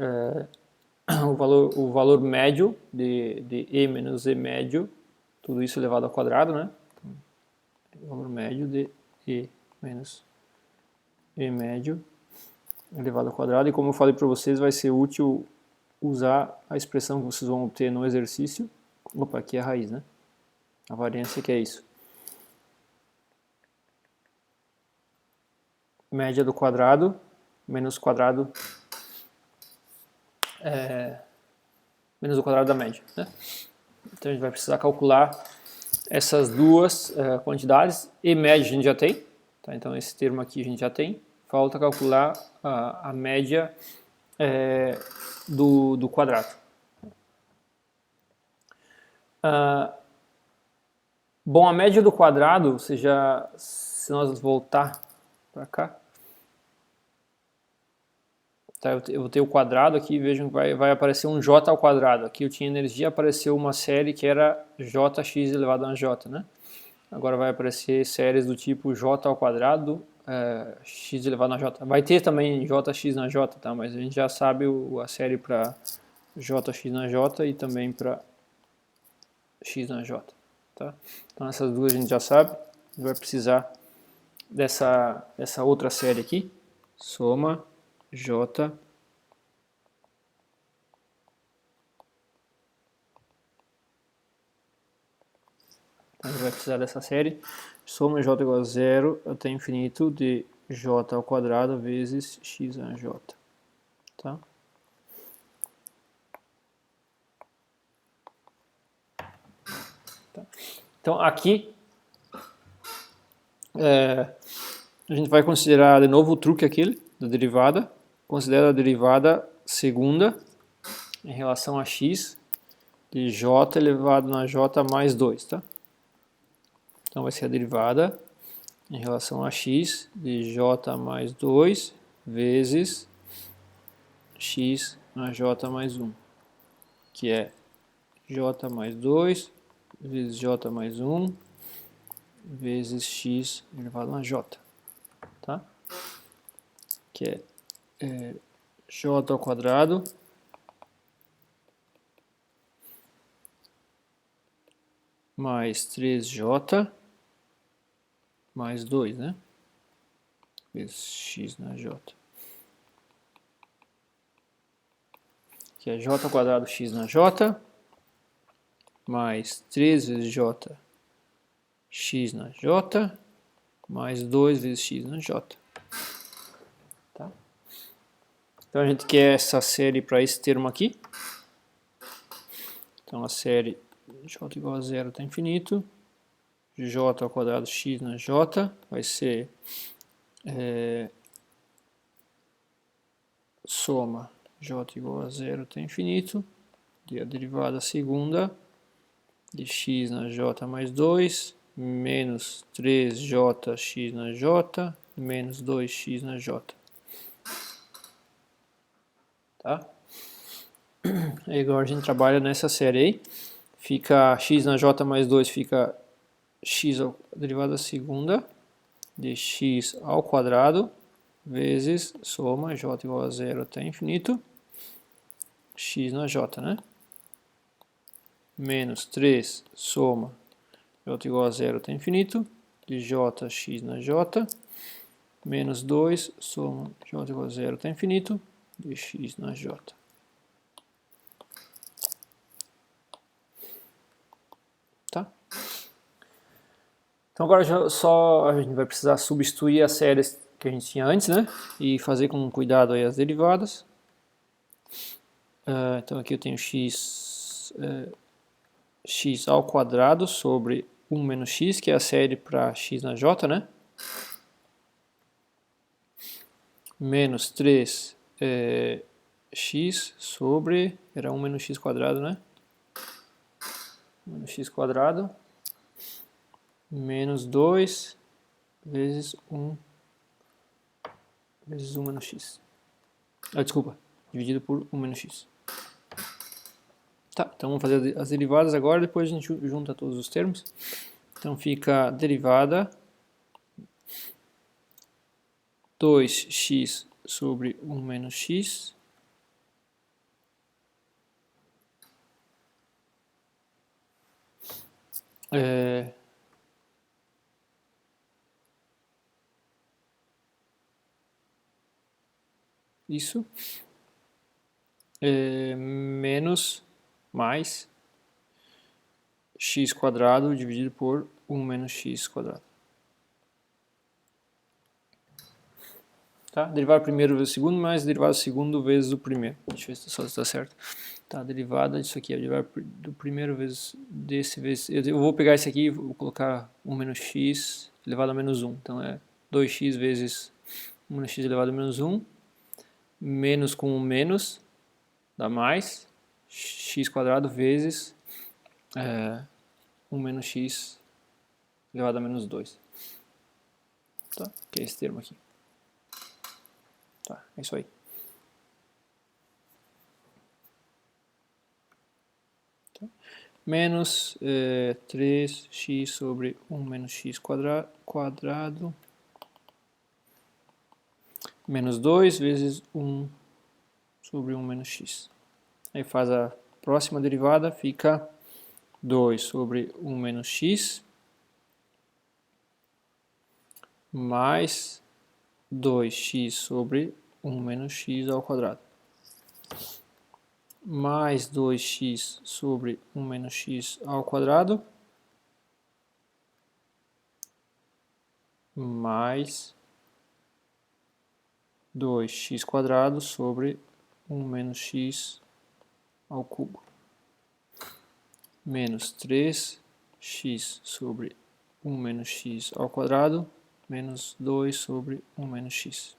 o valor médio de E menos E médio, tudo isso elevado ao quadrado, né? Então, o valor médio de E menos E médio elevado ao quadrado, e como eu falei para vocês, vai ser útil usar a expressão que vocês vão obter no exercício. Opa, aqui é a raiz, né? A variância que é isso. Média do quadrado menos o quadrado menos o quadrado da média, né? Então a gente vai precisar calcular essas duas quantidades. E média a gente já tem, tá? Então esse termo aqui a gente já tem. Falta calcular a média do quadrado. Bom, a média do quadrado, se nós voltar para cá, tá, eu vou ter o quadrado aqui, vejam que vai aparecer um j ao quadrado. Aqui eu tinha energia, apareceu uma série que era jx elevado a j, né? Agora vai aparecer séries do tipo j ao quadrado, x elevado a j. Vai ter também jx na j, tá? Mas a gente já sabe a série para jx na j e também para x na j. Tá? Então essas duas a gente já sabe, a gente vai precisar dessa outra série aqui, soma J. Então, a gente vai precisar dessa série, soma J igual a 0 até infinito de J ao quadrado vezes x a J. Tá? Então, aqui, a gente vai considerar de novo o truque aquele, da derivada. Considera a derivada segunda em relação a x de j elevado na j mais 2, tá? Então, vai ser a derivada em relação a x de j mais 2 vezes x na j mais 1, que é j mais 2 vezes j mais 1 vezes x elevado a j, tá? Que é j ao quadrado mais 3j mais 2, né? Vezes x na j. Que é j ao quadrado x na j mais 3 vezes j x na j mais 2 vezes x na j. Tá? Então a gente quer essa série para esse termo aqui. Então a série j igual a 0 até infinito, j ao quadrado x na j vai ser soma j igual a 0 até infinito de a derivada segunda de x na j mais 2 menos 3jx na j menos 2x na j. Tá? E agora a gente trabalha nessa série aí. Fica x na j mais 2 fica x a derivada segunda de x ao quadrado vezes soma j igual a 0 até infinito x na j, né? Menos 3 soma j igual a 0 até infinito de jx na j menos 2 soma j igual a 0 até infinito de x na j. Tá? Então agora só a gente vai precisar substituir as séries que a gente tinha antes, né? E fazer com cuidado aí as derivadas. Então aqui eu tenho x ao quadrado sobre 1 menos x, que é a série para x na j, né? Menos 3 x sobre, era 1 menos x quadrado, né? 1 menos x quadrado menos 2 vezes 1 menos x. Desculpa, dividido por 1 menos x. Tá, então vamos fazer as derivadas agora, depois a gente junta todos os termos. Então fica a derivada 2x sobre 1 menos x isso menos mais x quadrado dividido por 1 menos x quadrado. Tá? Derivada primeiro vezes o segundo, mais derivada segundo vezes o primeiro. Deixa eu ver se só está certo. Tá, a derivada disso aqui, a derivada do primeiro vezes desse vezes... Eu vou pegar esse aqui e vou colocar 1 menos x elevado a menos 1. Então é 2x vezes 1 menos x elevado a menos 1, menos com 1 menos, dá mais, x quadrado vezes 1 menos x elevado a menos 2. Tá? Que é esse termo aqui. Tá, é isso aí. Tá. Menos 3x sobre 1 menos x quadrado menos 2 vezes 1 sobre 1 menos x. Aí faz a próxima derivada, fica 2 sobre 1 menos x mais 2x sobre 1 menos x ao quadrado, mais 2x sobre 1 menos x ao quadrado, mais 2x quadrado sobre 1 menos x ao cubo, menos 3x sobre 1 menos x ao quadrado, menos 2 sobre 1 menos x.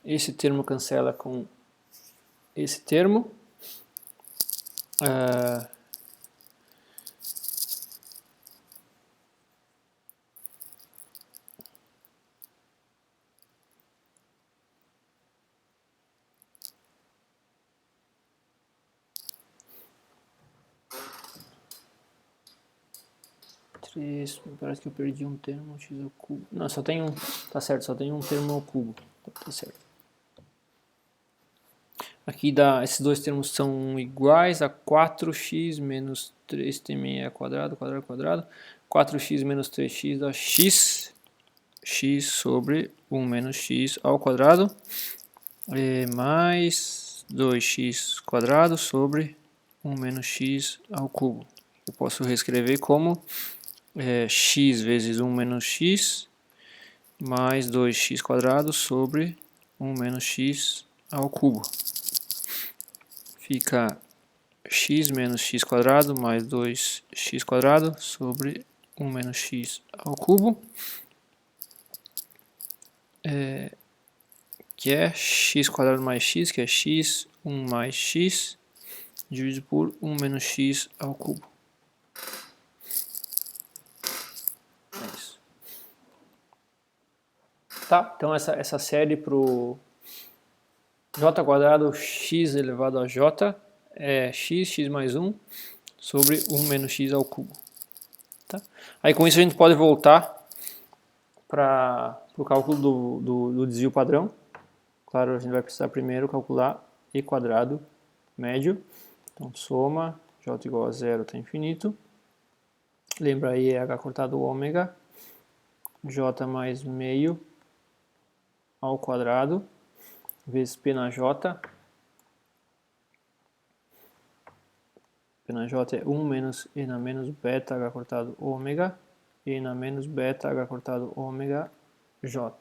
Esse termo cancela com esse termo. Parece que eu perdi um termo, x ao cubo. Não, só tem um, tá certo, só tem um termo ao cubo. Tá certo. Aqui esses dois termos são iguais a 4x menos 3 também é quadrado, quadrado, quadrado. 4x menos 3x dá x sobre 1 menos x ao quadrado, mais 2x quadrado sobre 1 menos x ao cubo. Eu posso reescrever como x vezes 1 menos x mais 2x quadrado sobre 1 menos x ao cubo. Fica x menos x quadrado mais 2x quadrado sobre 1 menos x ao cubo, que é x quadrado mais x, que é x, 1 mais x, dividido por 1 menos x ao cubo. É isso. Tá, então essa série para o j quadrado x elevado a j é x mais 1 sobre 1 menos x ao cubo. Tá? Aí com isso a gente pode voltar para o cálculo do desvio padrão. Claro, a gente vai precisar primeiro calcular e quadrado médio. Então soma j igual a 0 até infinito. Lembra aí, é h cortado ômega, j mais meio ao quadrado, vezes p na j. P na j é 1 menos e na menos beta h cortado ômega, e na menos beta h cortado ômega j.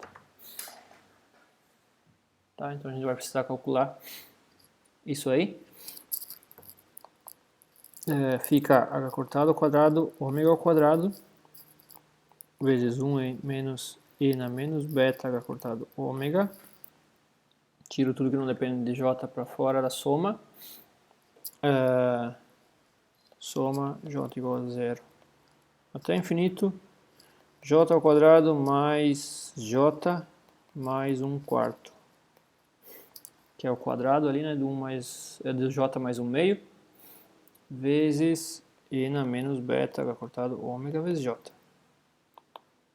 Tá, então a gente vai precisar calcular isso aí. Fica h cortado ao quadrado, ômega ao quadrado, vezes 1 menos e na menos beta h cortado ômega. Tiro tudo que não depende de j para fora da soma. Soma j igual a 0 até infinito. J ao quadrado mais j mais 1 quarto. Que é o quadrado ali, né? Do 1 mais, do j mais 1 meio. Vezes e na menos beta h cortado ômega vezes j.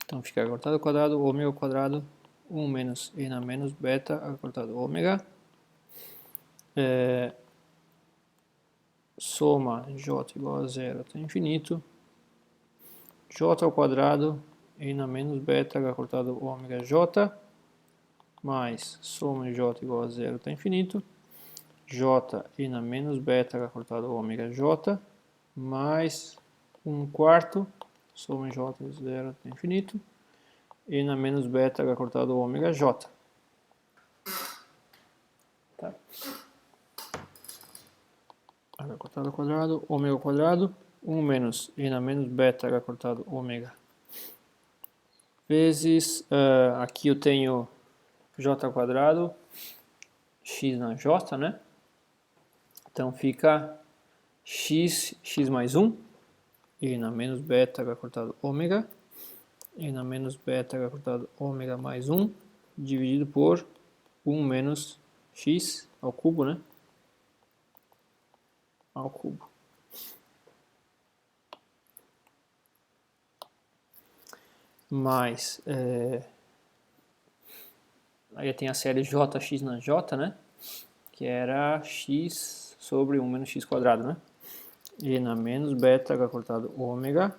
Então fica h cortado ao quadrado, ômega ao quadrado, 1 menos e na menos beta h cortado ômega. Soma j igual a 0 até infinito. J ao quadrado e na menos beta h cortado ômega j. Mais soma j igual a 0 até infinito. J e na menos beta h cortado ômega j. Mais 1 quarto. Soma j 0 até infinito. E na menos beta h cortado ômega j. Tá. H cortado ao quadrado, ômega ao quadrado, 1 menos e na menos beta h cortado ômega. Vezes, aqui eu tenho j ao quadrado, x na j, né? Então fica x mais 1, e na menos beta h cortado ômega, e na menos beta h cortado ômega mais 1, dividido por 1 menos x ao cubo, né? Ao cubo. Mais, aí tem a série jx na j, né? Que era x sobre 1 menos x quadrado, né? E na menos beta h cortado ômega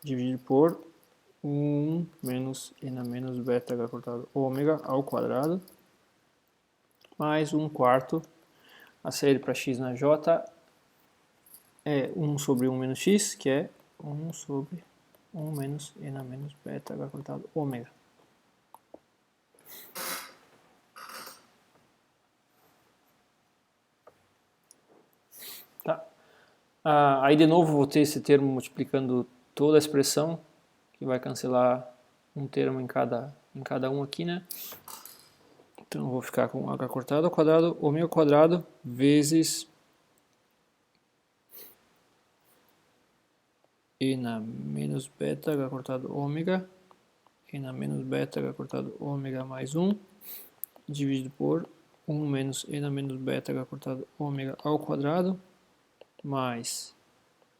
dividido por 1 menos n menos beta h cortado ômega ao quadrado, mais 1/4, a saída para x na j é 1 sobre 1 menos x, que é 1 sobre 1 menos n menos beta h cortado ômega. Tá. Aí de novo vou ter esse termo multiplicando toda a expressão, que vai cancelar um termo em cada um aqui, né? Então vou ficar com h cortado ao quadrado, ômega ao quadrado, vezes n menos beta h cortado ômega, n menos beta h cortado ômega mais 1, dividido por 1 menos n menos beta h cortado ômega ao quadrado, mais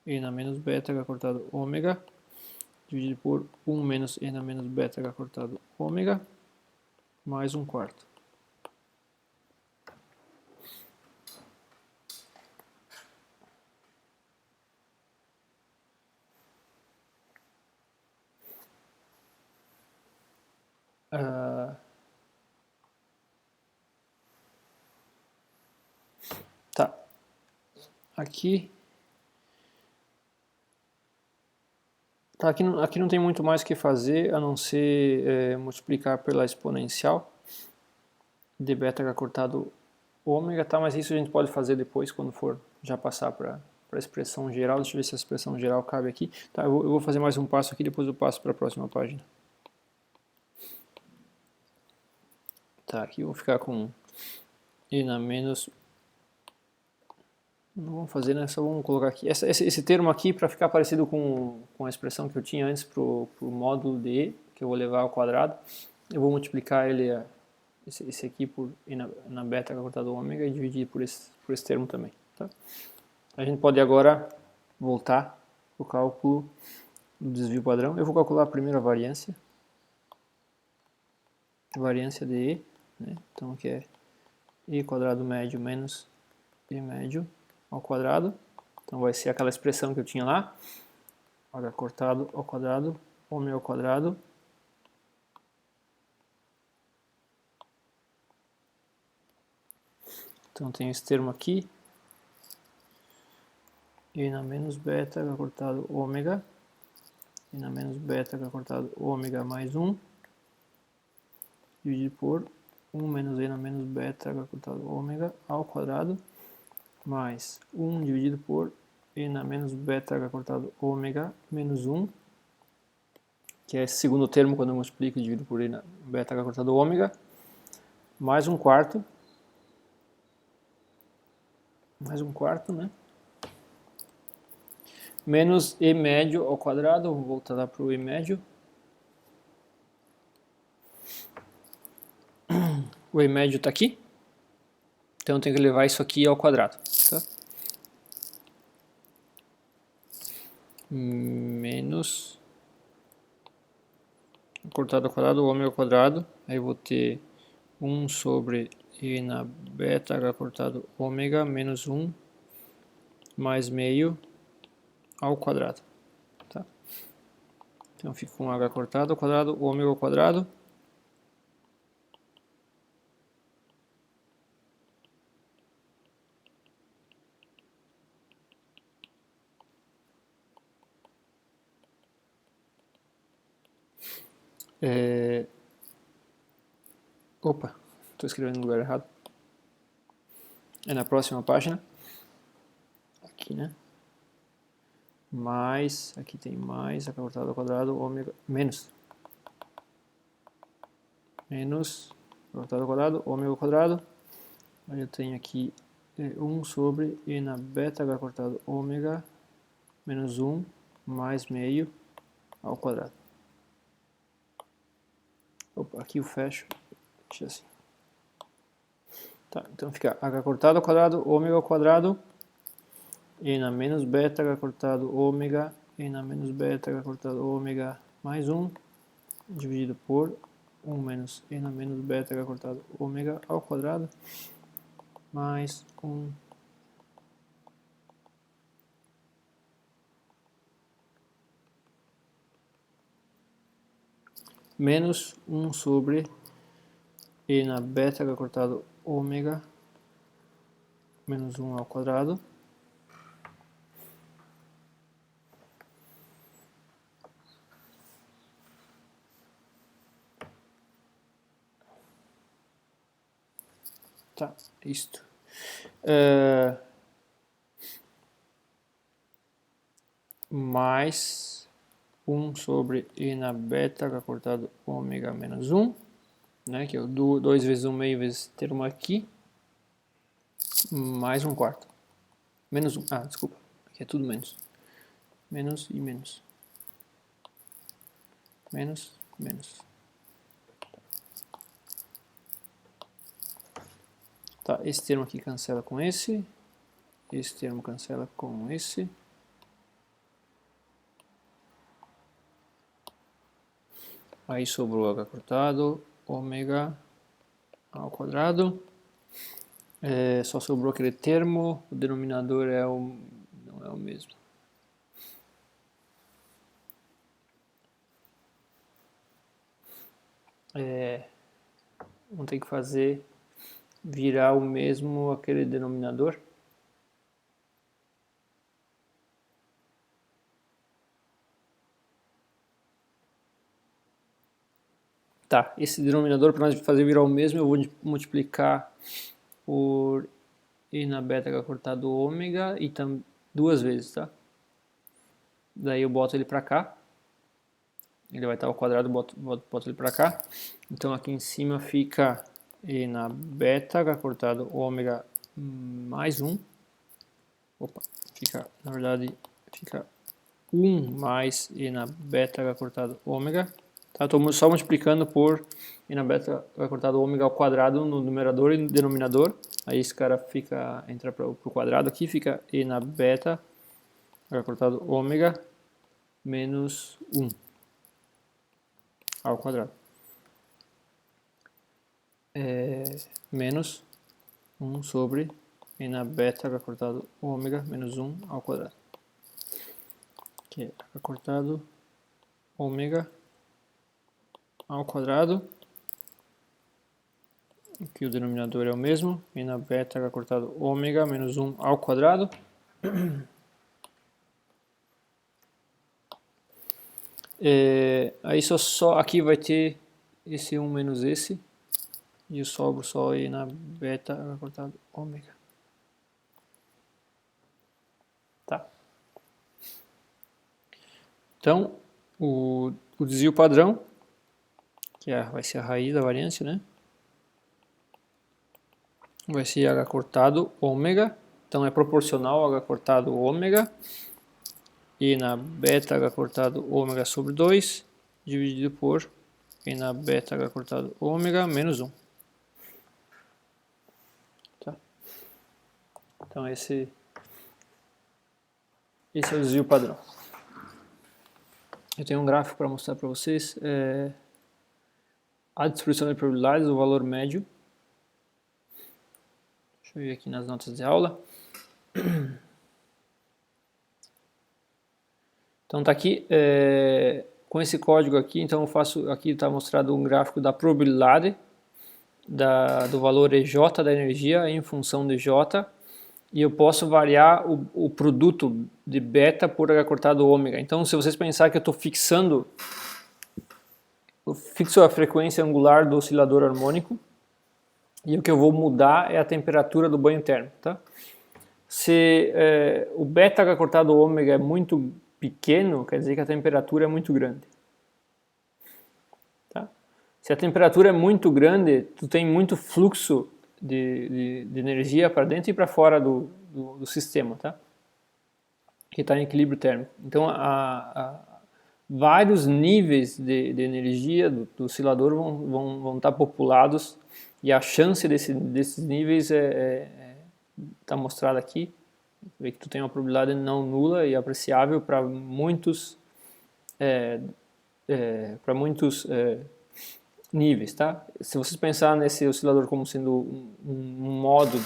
n menos beta h cortado ômega, dividido por 1 menos n menos beta h cortado ômega, mais 1/4. Tá. Aqui não tem muito mais o que fazer a não ser multiplicar pela exponencial de beta h cortado ômega, tá? Mas isso a gente pode fazer depois quando for já passar para a expressão geral. Deixa eu ver se a expressão geral cabe aqui. Tá, eu vou fazer mais um passo aqui, depois eu passo para a próxima página. Tá, aqui eu vou ficar com n menos... Não vamos fazer, né? Só vamos colocar aqui. Esse termo aqui, para ficar parecido com a expressão que eu tinha antes para o módulo de E, que eu vou levar ao quadrado, eu vou multiplicar ele, esse aqui por na beta cortado ômega e dividir por esse termo também. Tá? A gente pode agora voltar para o cálculo do desvio padrão. Eu vou calcular primeiro a variância. Variância de E, né? Então aqui é E quadrado médio menos E médio ao quadrado, então vai ser aquela expressão que eu tinha lá, h cortado ao quadrado, ômega ao quadrado, então tem esse termo aqui, n menos beta h cortado ômega, n menos beta h cortado ômega mais 1, dividido por 1 menos n menos beta h cortado ômega ao quadrado, mais 1 dividido por n menos beta h cortado ômega menos 1, que é esse segundo termo quando eu multiplico e divido por n beta h cortado ômega, mais 1/4, né? Menos E médio ao quadrado, vou voltar lá para o E médio. O E médio está aqui, então eu tenho que levar isso aqui ao quadrado. Tá? Menos cortado ao quadrado, ômega ao quadrado, aí eu vou ter 1 sobre E na beta h cortado ômega menos 1 mais meio ao quadrado. Tá? Então fica com h cortado ao quadrado, ômega ao quadrado. Opa, estou escrevendo no lugar errado. É na próxima página. Aqui, né? Mais, aqui tem mais, h cortado ao quadrado, ômega, menos, h cortado ao quadrado, ômega ao quadrado. Aí eu tenho aqui 1 sobre e na beta h cortado ômega menos 1 mais meio ao quadrado. Opa, aqui eu fecho, deixa assim. Tá, então fica h cortado ao quadrado, ômega ao quadrado, e na menos beta h cortado ômega, e na menos beta h cortado ômega mais 1, dividido por 1 menos e na menos beta h cortado ômega ao quadrado, mais 1 menos 1 sobre E na beta H cortado ômega menos 1 ao quadrado. Tá, isto. Mais 1 sobre E na beta H cortado ômega menos 1, né, que é o 2 vezes 1 meio vezes termo aqui, mais 1 quarto. Menos 1, desculpa, aqui é tudo menos. Menos e menos. Menos, menos. Tá, esse termo aqui cancela com esse termo cancela com esse. Aí sobrou H cortado, ômega ao quadrado. Só sobrou aquele termo, o denominador não é o mesmo. Vamos ter que fazer virar o mesmo aquele denominador. Tá, esse denominador, para nós fazer virar o mesmo, eu vou multiplicar por E na beta H cortado ômega e duas vezes, tá? Daí eu boto ele para cá. Ele vai estar ao quadrado, boto ele para cá. Então aqui em cima fica E na beta H cortado ômega mais 1. Na verdade, fica 1 mais E na beta H cortado ômega. Tá? Estou só multiplicando por E na beta H cortado ômega ao quadrado no numerador e no denominador. Aí esse cara entra para o quadrado aqui, fica E na beta H cortado ômega menos 1 ao quadrado. Menos 1 sobre E na beta H cortado ômega menos 1 ao quadrado. Que é H cortado ômega ao quadrado. Aqui o denominador é o mesmo. E na beta H cortado ômega menos 1 ao quadrado. Aí só aqui vai ter esse 1 menos esse. E eu sobro só E na beta H cortado ômega. Tá. Então, o desvio padrão, que vai ser a raiz da variância, né? Vai ser H cortado ômega. Então é proporcional a H cortado ômega. E na beta H cortado ômega sobre 2, dividido por E na beta H cortado ômega menos 1. Tá? Então esse é o desvio padrão. Eu tenho um gráfico para mostrar para vocês. A distribuição de probabilidades, o valor médio. Deixa eu ver aqui nas notas de aula. Então tá aqui, com esse código aqui, então eu faço, aqui está mostrado um gráfico da probabilidade do valor EJ da energia em função de J, e eu posso variar o produto de beta por H cortado ômega. Então se vocês pensarem que eu fixo a frequência angular do oscilador harmônico, e o que eu vou mudar é a temperatura do banho térmico, tá? Se o beta H cortado ômega é muito pequeno, quer dizer que a temperatura é muito grande. Tá? Se a temperatura é muito grande, tu tem muito fluxo de energia para dentro e para fora do sistema, tá? Que está em equilíbrio térmico. Então, vários níveis de energia do oscilador vão estar populados, e a chance desses níveis está mostrada aqui. Vê que tu tem uma probabilidade não nula e apreciável para muitos níveis, tá? Se vocês pensar nesse oscilador como sendo um modo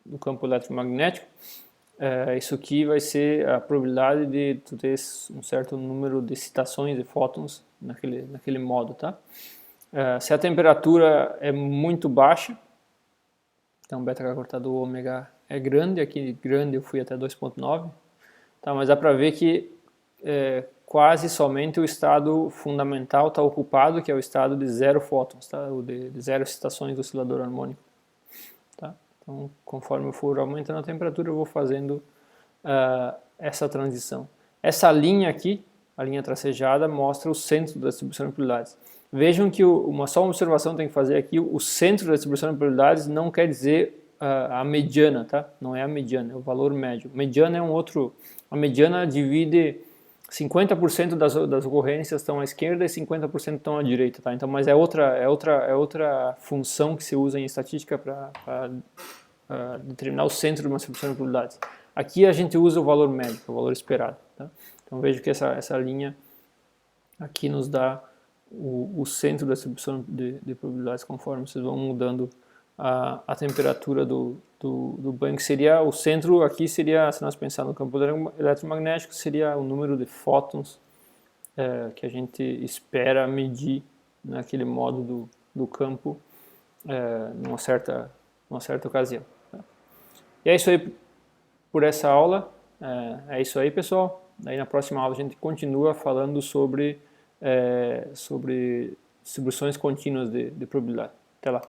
do campo eletromagnético, isso aqui vai ser a probabilidade de tu ter um certo número de excitações de fótons naquele modo, tá? Se a temperatura é muito baixa, então beta cortado ômega é grande, aqui grande eu fui até 2.9, tá? Mas dá para ver que quase somente o estado fundamental está ocupado, que é o estado de zero fótons, tá? O de zero excitações do oscilador harmônico. Tá? Então, conforme eu for aumentando a temperatura, eu vou fazendo essa transição. Essa linha aqui, a linha tracejada, mostra o centro da distribuição de probabilidades. Vejam que só uma observação tem que fazer aqui, o centro da distribuição de probabilidades não quer dizer a mediana, tá? Não é a mediana, é o valor médio. Mediana é a mediana divide 50% das ocorrências estão à esquerda e 50% estão à direita, tá? Então, mas é outra função que se usa em estatística para determinar o centro de uma distribuição de probabilidades. Aqui a gente usa o valor médio, o valor esperado, tá? Então vejo que essa linha aqui nos dá o centro da distribuição de probabilidades conforme vocês vão mudando a temperatura do banho, que seria o centro. Aqui seria, se nós pensarmos no campo eletromagnético, seria o número de fótons que a gente espera medir naquele modo do campo numa certa ocasião. Tá? E é isso aí por essa aula. É isso aí, pessoal. Daí na próxima aula a gente continua falando sobre distribuições contínuas de probabilidade. Até lá.